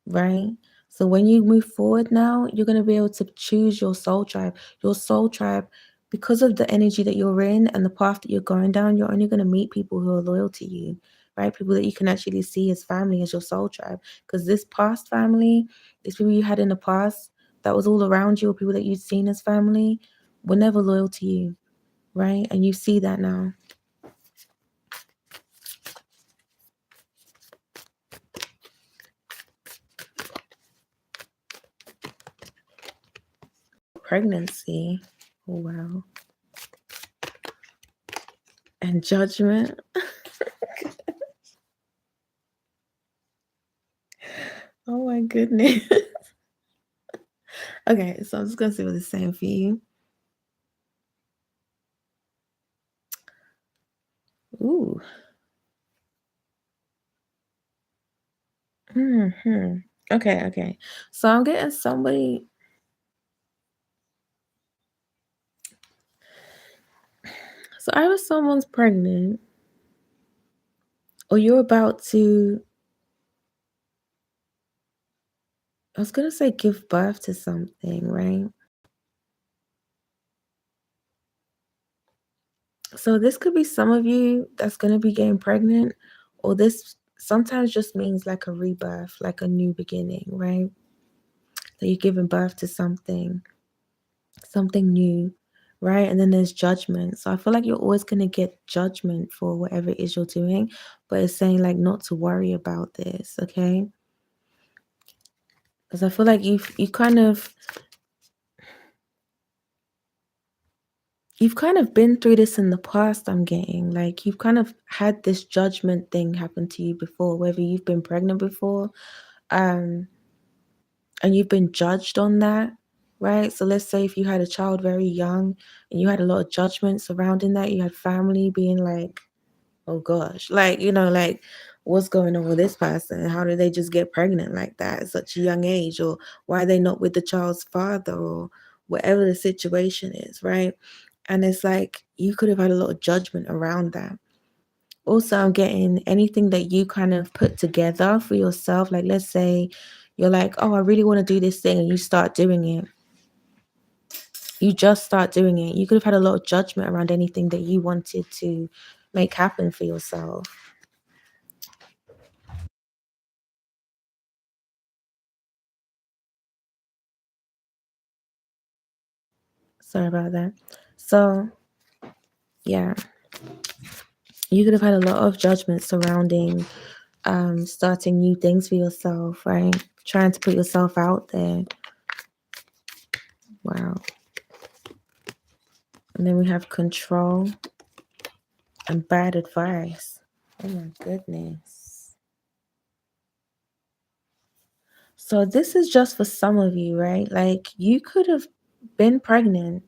right? So when you move forward now, you're going to be able to choose your soul tribe. Your soul tribe, because of the energy that you're in and the path that you're going down, you're only going to meet people who are loyal to you, right? People that you can actually see as family, as your soul tribe. Because this past family, these people you had in the past that was all around you, or people that you'd seen as family, were never loyal to you, right? And you see that now. pregnancy. Oh, wow. And judgment. Oh my goodness. Okay, so I'm just gonna see what it's saying for you. Ooh. Okay, okay. So I'm getting somebody. So either someone's pregnant or you're about to, I was gonna say give birth to something, right? So this could be some of you that's gonna be getting pregnant, or this sometimes just means like a rebirth, like a new beginning, right? That you're giving birth to something new, right? And then there's judgment. So I feel like you're always going to get judgment for whatever it is you're doing, but it's saying like not to worry about this, okay? Because I feel like you've kind of been through this in the past. I'm getting like you've kind of had this judgment thing happen to you before, whether you've been pregnant before, um, and you've been judged on that. Right. So let's say if you had a child very young and you had a lot of judgment surrounding that, you had family being like, oh gosh, like, like what's going on with this person? How did they just get pregnant like that at such a young age? Or why are they not with the child's father or whatever the situation is, right? And it's like you could have had a lot of judgment around that. Also, I'm getting anything that you kind of put together for yourself. Like, let's say you're like, oh, I really want to do this thing, and you start doing it. You just start doing it. You could have had a lot of judgment around anything that you wanted to make happen for yourself. Sorry about that. So, yeah, you could have had a lot of judgment surrounding starting new things for yourself, right? Trying to put yourself out there. Wow. And then we have control and bad advice. Oh my goodness. So, this is just for some of you, right? Like, you could have been pregnant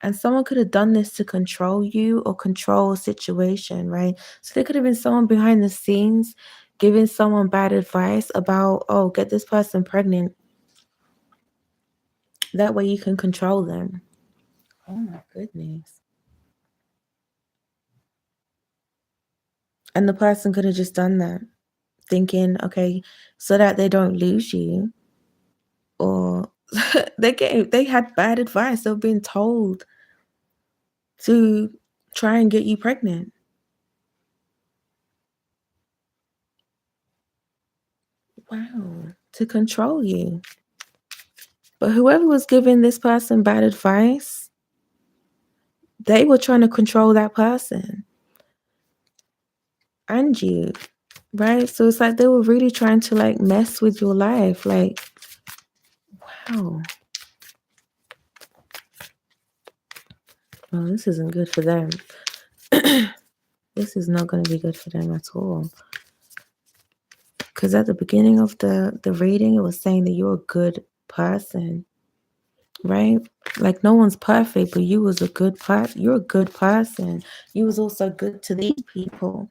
and someone could have done this to control you or control a situation, right? So there could have been someone behind the scenes giving someone bad advice about, oh, get this person pregnant. That way you can control them. Oh my goodness. And the person could have just done that, thinking, okay, so that they don't lose you. Or they had bad advice. They were being told to try and get you pregnant. Wow. To control you. But whoever was giving this person bad advice, they were trying to control that person and you, right? So it's like they were really trying to like mess with your life. Like, wow. Well, this isn't good for them. This is not going to be good for them at all. Because at the beginning of the reading, it was saying that you're a good person, right? Like no one's perfect, but you was a good person. You're a good person. You was also good to these people.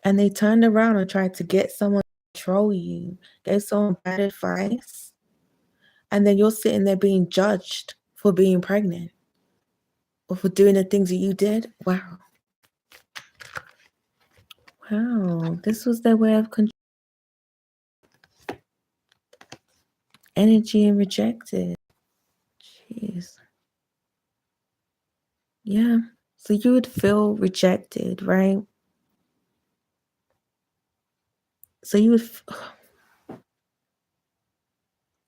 And they turned around and tried to get someone to control you, gave someone bad advice, and then you're sitting there being judged for being pregnant or for doing the things that you did. Wow. Wow. This was their way of control. Energy and rejected. Jeez. Yeah. So you would feel rejected, right? So you would.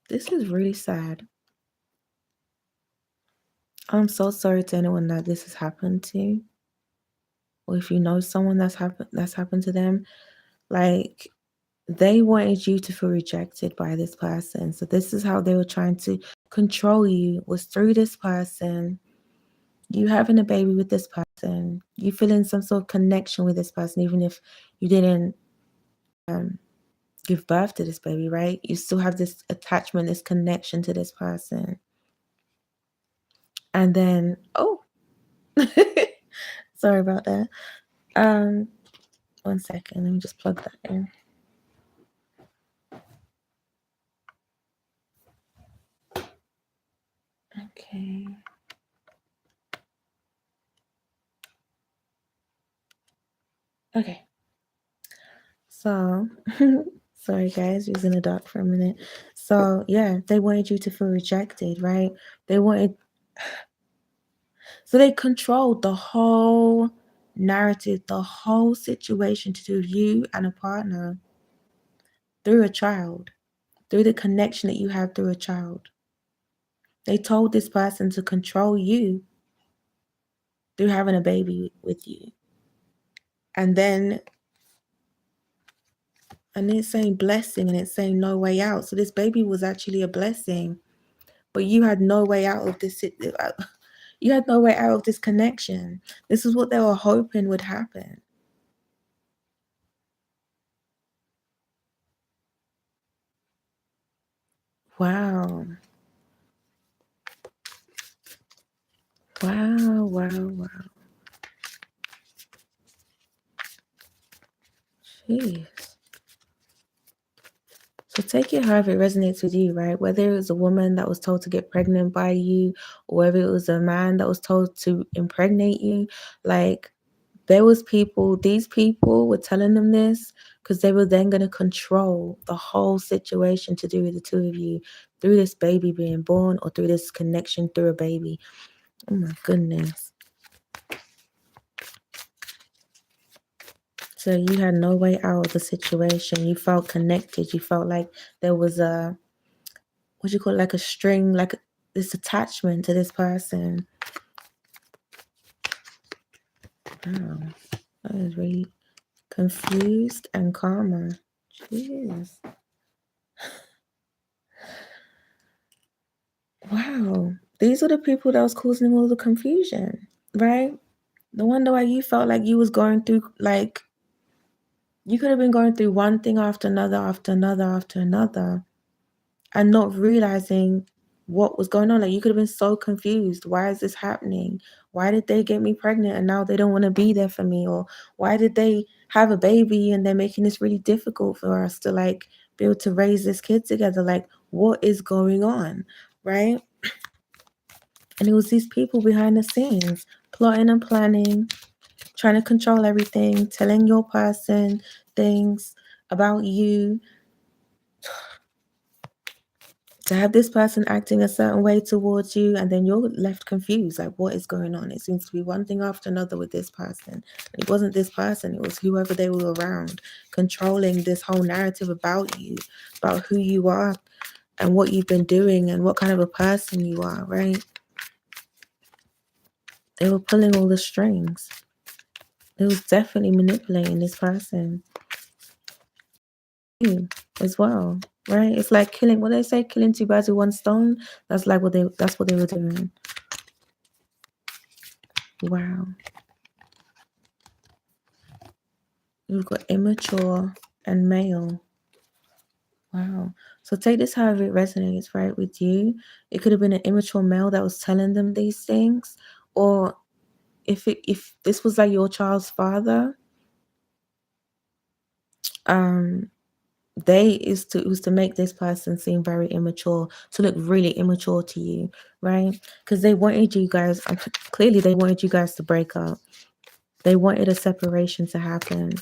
This is really sad. I'm so sorry to anyone that this has happened to, or if you know someone that's happened to them. Like they wanted you to feel rejected by this person. So this is how they were trying to control you, was through this person. You having a baby with this person, you feeling some sort of connection with this person, even if you didn't give birth to this baby, right? You still have this attachment, this connection to this person. And then, oh, sorry about that. 1 second, let me just plug that in. Okay. Okay. So, sorry guys, we was in the dark for a minute. So, yeah, they wanted you to feel rejected, right? So they controlled the whole narrative, the whole situation to do with you and a partner through a child, through the connection that you have through a child. They told this person to control you through having a baby with you. And it's saying blessing and it's saying no way out. So this baby was actually a blessing, but you had no way out of this. You had no way out of this connection. This is what they were hoping would happen. Wow. Wow, wow, wow. Jeez. So take it however it resonates with you, right? Whether it was a woman that was told to get pregnant by you, or whether it was a man that was told to impregnate you, like these people were telling them this because they were then going to control the whole situation to do with the two of you through this baby being born or through this connection through a baby. Oh my goodness. So you had no way out of the situation. You felt connected. You felt like there was a, what you call it, like a string, like this attachment to this person. Wow. That is really confused and karma. Jeez. Wow. These are the people that was causing all the confusion, right? No wonder why you felt like you was going through, like, you could have been going through one thing after another, after another, after another, and not realizing what was going on. Like, you could have been so confused. Why is this happening? Why did they get me pregnant and now they don't want to be there for me? Or why did they have a baby and they're making this really difficult for us to, like, be able to raise this kid together? Like, what is going on, right? And it was these people behind the scenes plotting and planning, trying to control everything, telling your person things about you, to have this person acting a certain way towards you, and then you're left confused, like, what is going on? It seems to be one thing after another with this person. It wasn't this person, it was whoever they were around, controlling this whole narrative about you, about who you are and what you've been doing and what kind of a person you are, right? They were pulling all the strings. It was definitely manipulating this person. You as well, right? It's like killing, what they say, killing two birds with one stone. That's like that's what they were doing. Wow. You've got immature and male. Wow. So take this however it resonates, right, with you. It could have been an immature male that was telling them these things, or if this was like your child's father, it was to make this person seem very immature, to look really immature to you, right? Because they wanted you guys, clearly they wanted you guys to break up. They wanted a separation to happen,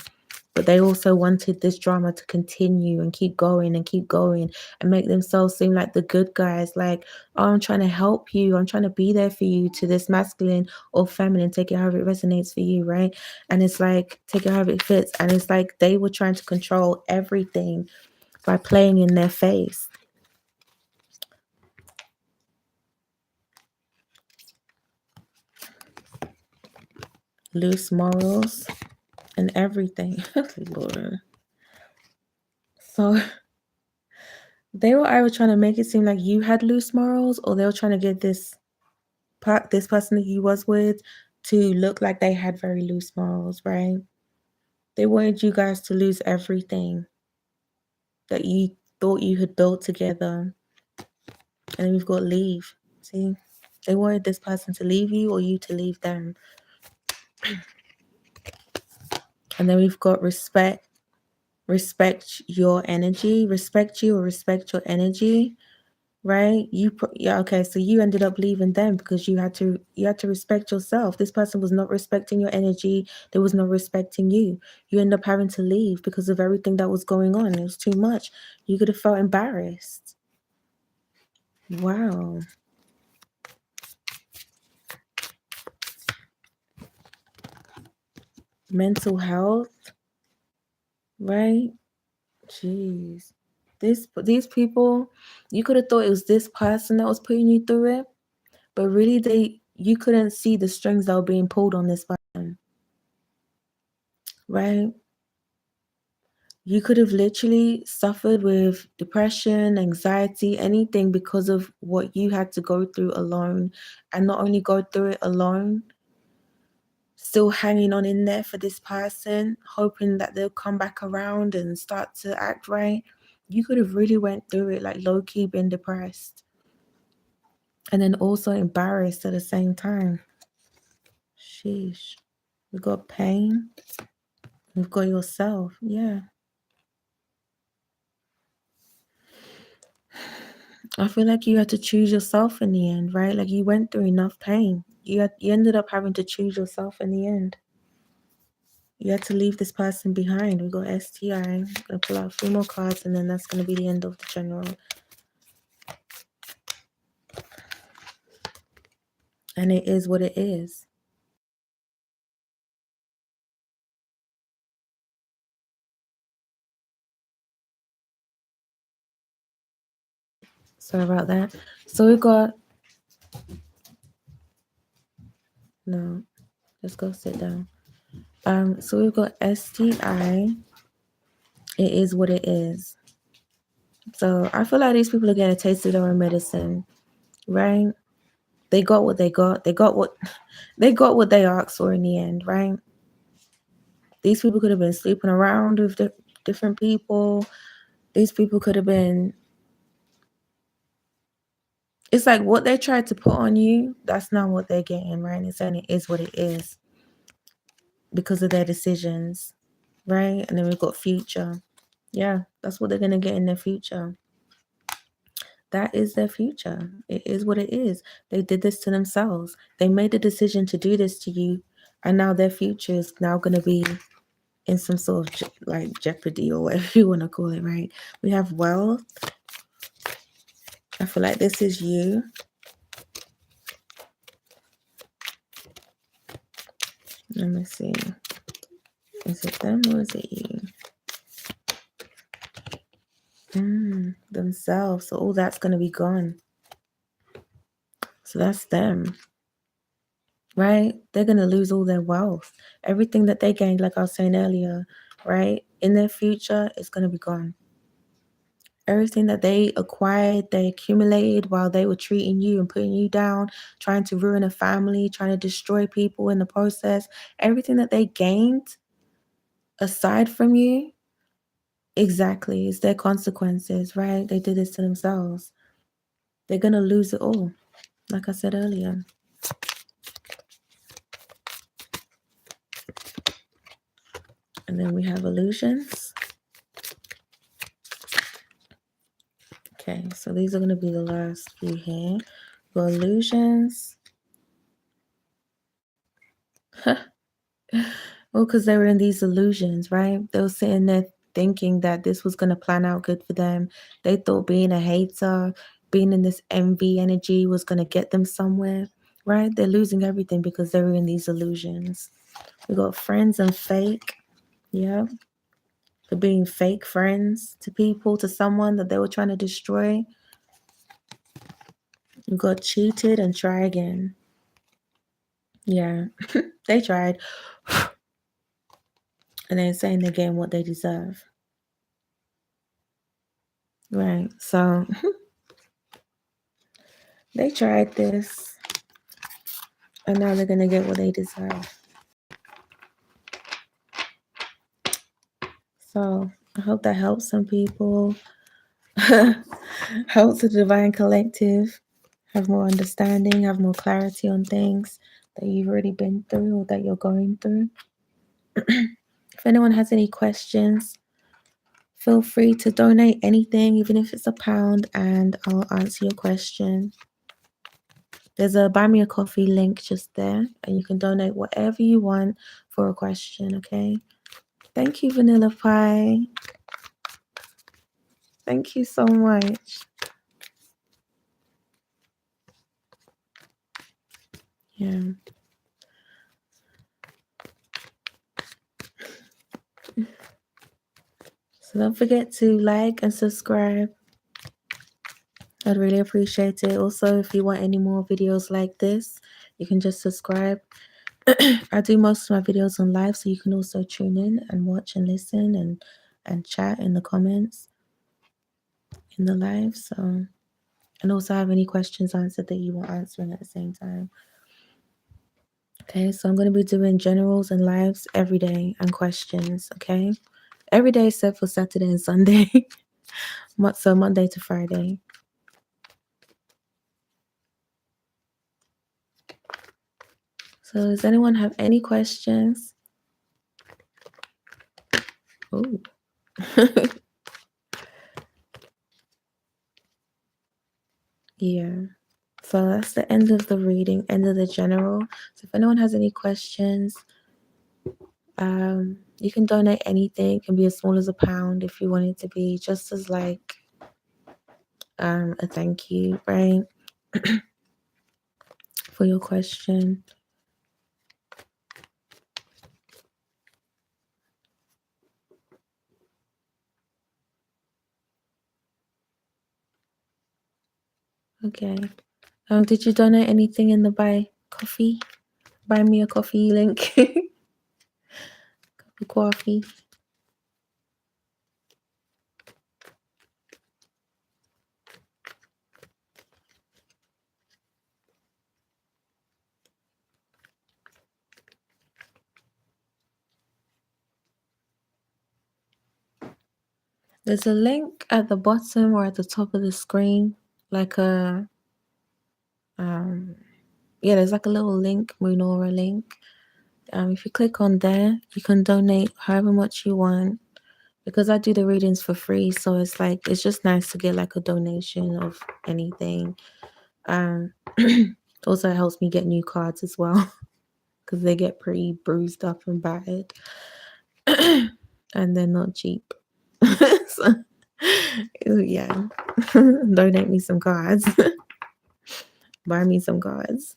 but they also wanted this drama to continue and keep going and make themselves seem like the good guys, like, oh, I'm trying to help you, I'm trying to be there for you, to this masculine or feminine, take it however it resonates for you, right? And it's like, take it however it fits. And it's like they were trying to control everything by playing in their face. Loose morals and everything. Lord. So they were either trying to make it seem like you had loose morals, or they were trying to get this person that you was with to look like they had very loose morals, right? They wanted you guys to lose everything that you thought you had built together. And then we've got leave. See? They wanted this person to leave you or you to leave them. And then we've got respect. Respect your energy. Respect you or respect your energy. Right? Okay, so you ended up leaving them because you had to respect yourself. This person was not respecting your energy. They was not respecting you. You end up having to leave because of everything that was going on. It was too much. You could have felt embarrassed. Wow. Mental health, right? Jeez. These people, you could have thought it was this person that was putting you through it, but really you couldn't see the strings that were being pulled on this person. Right? You could have literally suffered with depression, anxiety, anything because of what you had to go through alone. And not only go through it alone, still hanging on in there for this person, hoping that they'll come back around and start to act right. You could have really went through it, like low-key been depressed. And then also embarrassed at the same time. Sheesh. We've got pain. We've got yourself. Yeah. I feel like you had to choose yourself in the end, right? Like you went through enough pain. You ended up having to choose yourself in the end. You had to leave this person behind. We got STI. I'm going to pull out a few more cards and then that's going to be the end of the general. And it is what it is. Sorry about that. So we've got... No, let's go sit down. So we've got STI. It is what it is. So I feel like these people are getting a taste of their own medicine, right? They got what they got. They got what they asked for in the end, right? These people could have been sleeping around with different people. These people could have been... It's like what they tried to put on you, that's not what they're getting, right? And saying it is what it is because of their decisions, right? And then we've got future. Yeah, that's what they're going to get in their future. That is their future. It is what it is. They did this to themselves. They made the decision to do this to you, and now their future is now going to be in some sort of like jeopardy or whatever you want to call it, right? We have wealth. I feel like this is you. Let me see. Is it them or is it you? Themselves. So all that's going to be gone. So that's them. Right? They're going to lose all their wealth. Everything that they gained, like I was saying earlier, right? In their future, it's going to be gone. Everything that they acquired, they accumulated while they were treating you and putting you down, trying to ruin a family, trying to destroy people in the process. Everything that they gained aside from you, exactly, it's their consequences, right? They did this to themselves. They're going to lose it all, like I said earlier. And then we have illusions. Okay, so these are going to be the last few here. The illusions. Well, because they were in these illusions, right? They were sitting there thinking that this was going to plan out good for them. They thought being a hater, being in this envy energy was going to get them somewhere, right? They're losing everything because they were in these illusions. We got friends and fake. Yeah. For being fake friends to people, to someone that they were trying to destroy. You got cheated and try again. Yeah, they tried. And they're saying they're getting what they deserve. Right. So they tried this and now they're going to get what they deserve. So I hope that helps some people. Helps the Divine Collective have more understanding, have more clarity on things that you've already been through or that you're going through. If anyone has any questions, feel free to donate anything, even if it's £1, and I'll answer your question. There's a Buy Me a Coffee link just there, and you can donate whatever you want for a question, okay? Thank you, Vanilla Pie. Thank you so much. Yeah. So don't forget to like and subscribe. I'd really appreciate it. Also, if you want any more videos like this, you can just subscribe. I do most of my videos on live, so you can also tune in and watch and listen and chat in the comments in the live. So, and also have any questions answered that you want answering at the same time. Okay, so I'm going to be doing generals and lives every day and questions. Okay, every day except for Saturday and Sunday. So Monday to Friday. So does anyone have any questions? Oh. Yeah. So that's the end of the reading, end of the general. So if anyone has any questions, you can donate anything. It can be as small as £1 if you want it to be, just as like a thank you, right? For your question. Okay. Did you donate anything in the buy me a coffee link? Coffee. There's a link at the bottom or at the top of the screen, like a yeah, there's like a little link, Moonora link. If you click on there, you can donate however much you want. Because I do the readings for free, so it's like it's just nice to get like a donation of anything. Also helps me get new cards as well because they get pretty bruised up and battered, and they're not cheap. So, yeah, donate me some cards. Buy me some cards.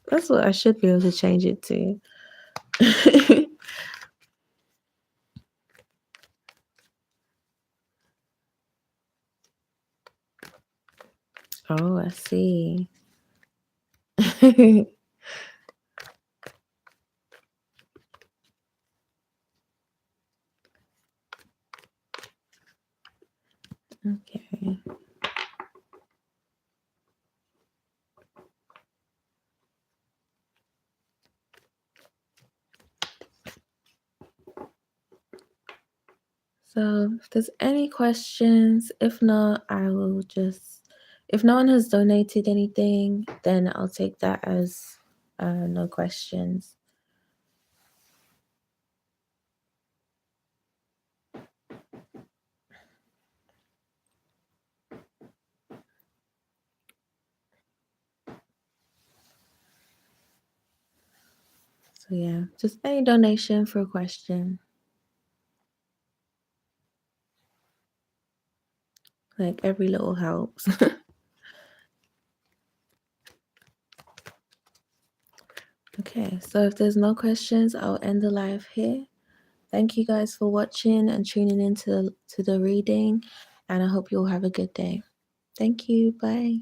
That's what I should be able to change it to. Oh, I see. Okay. So if there's any questions, if not, I will just, if no one has donated anything, then I'll take that as no questions. So yeah, just any donation for a question. Like every little helps. Okay, so if there's no questions, I'll end the live here. Thank you guys for watching and tuning into the reading, and I hope you'll have a good day. Thank you. Bye.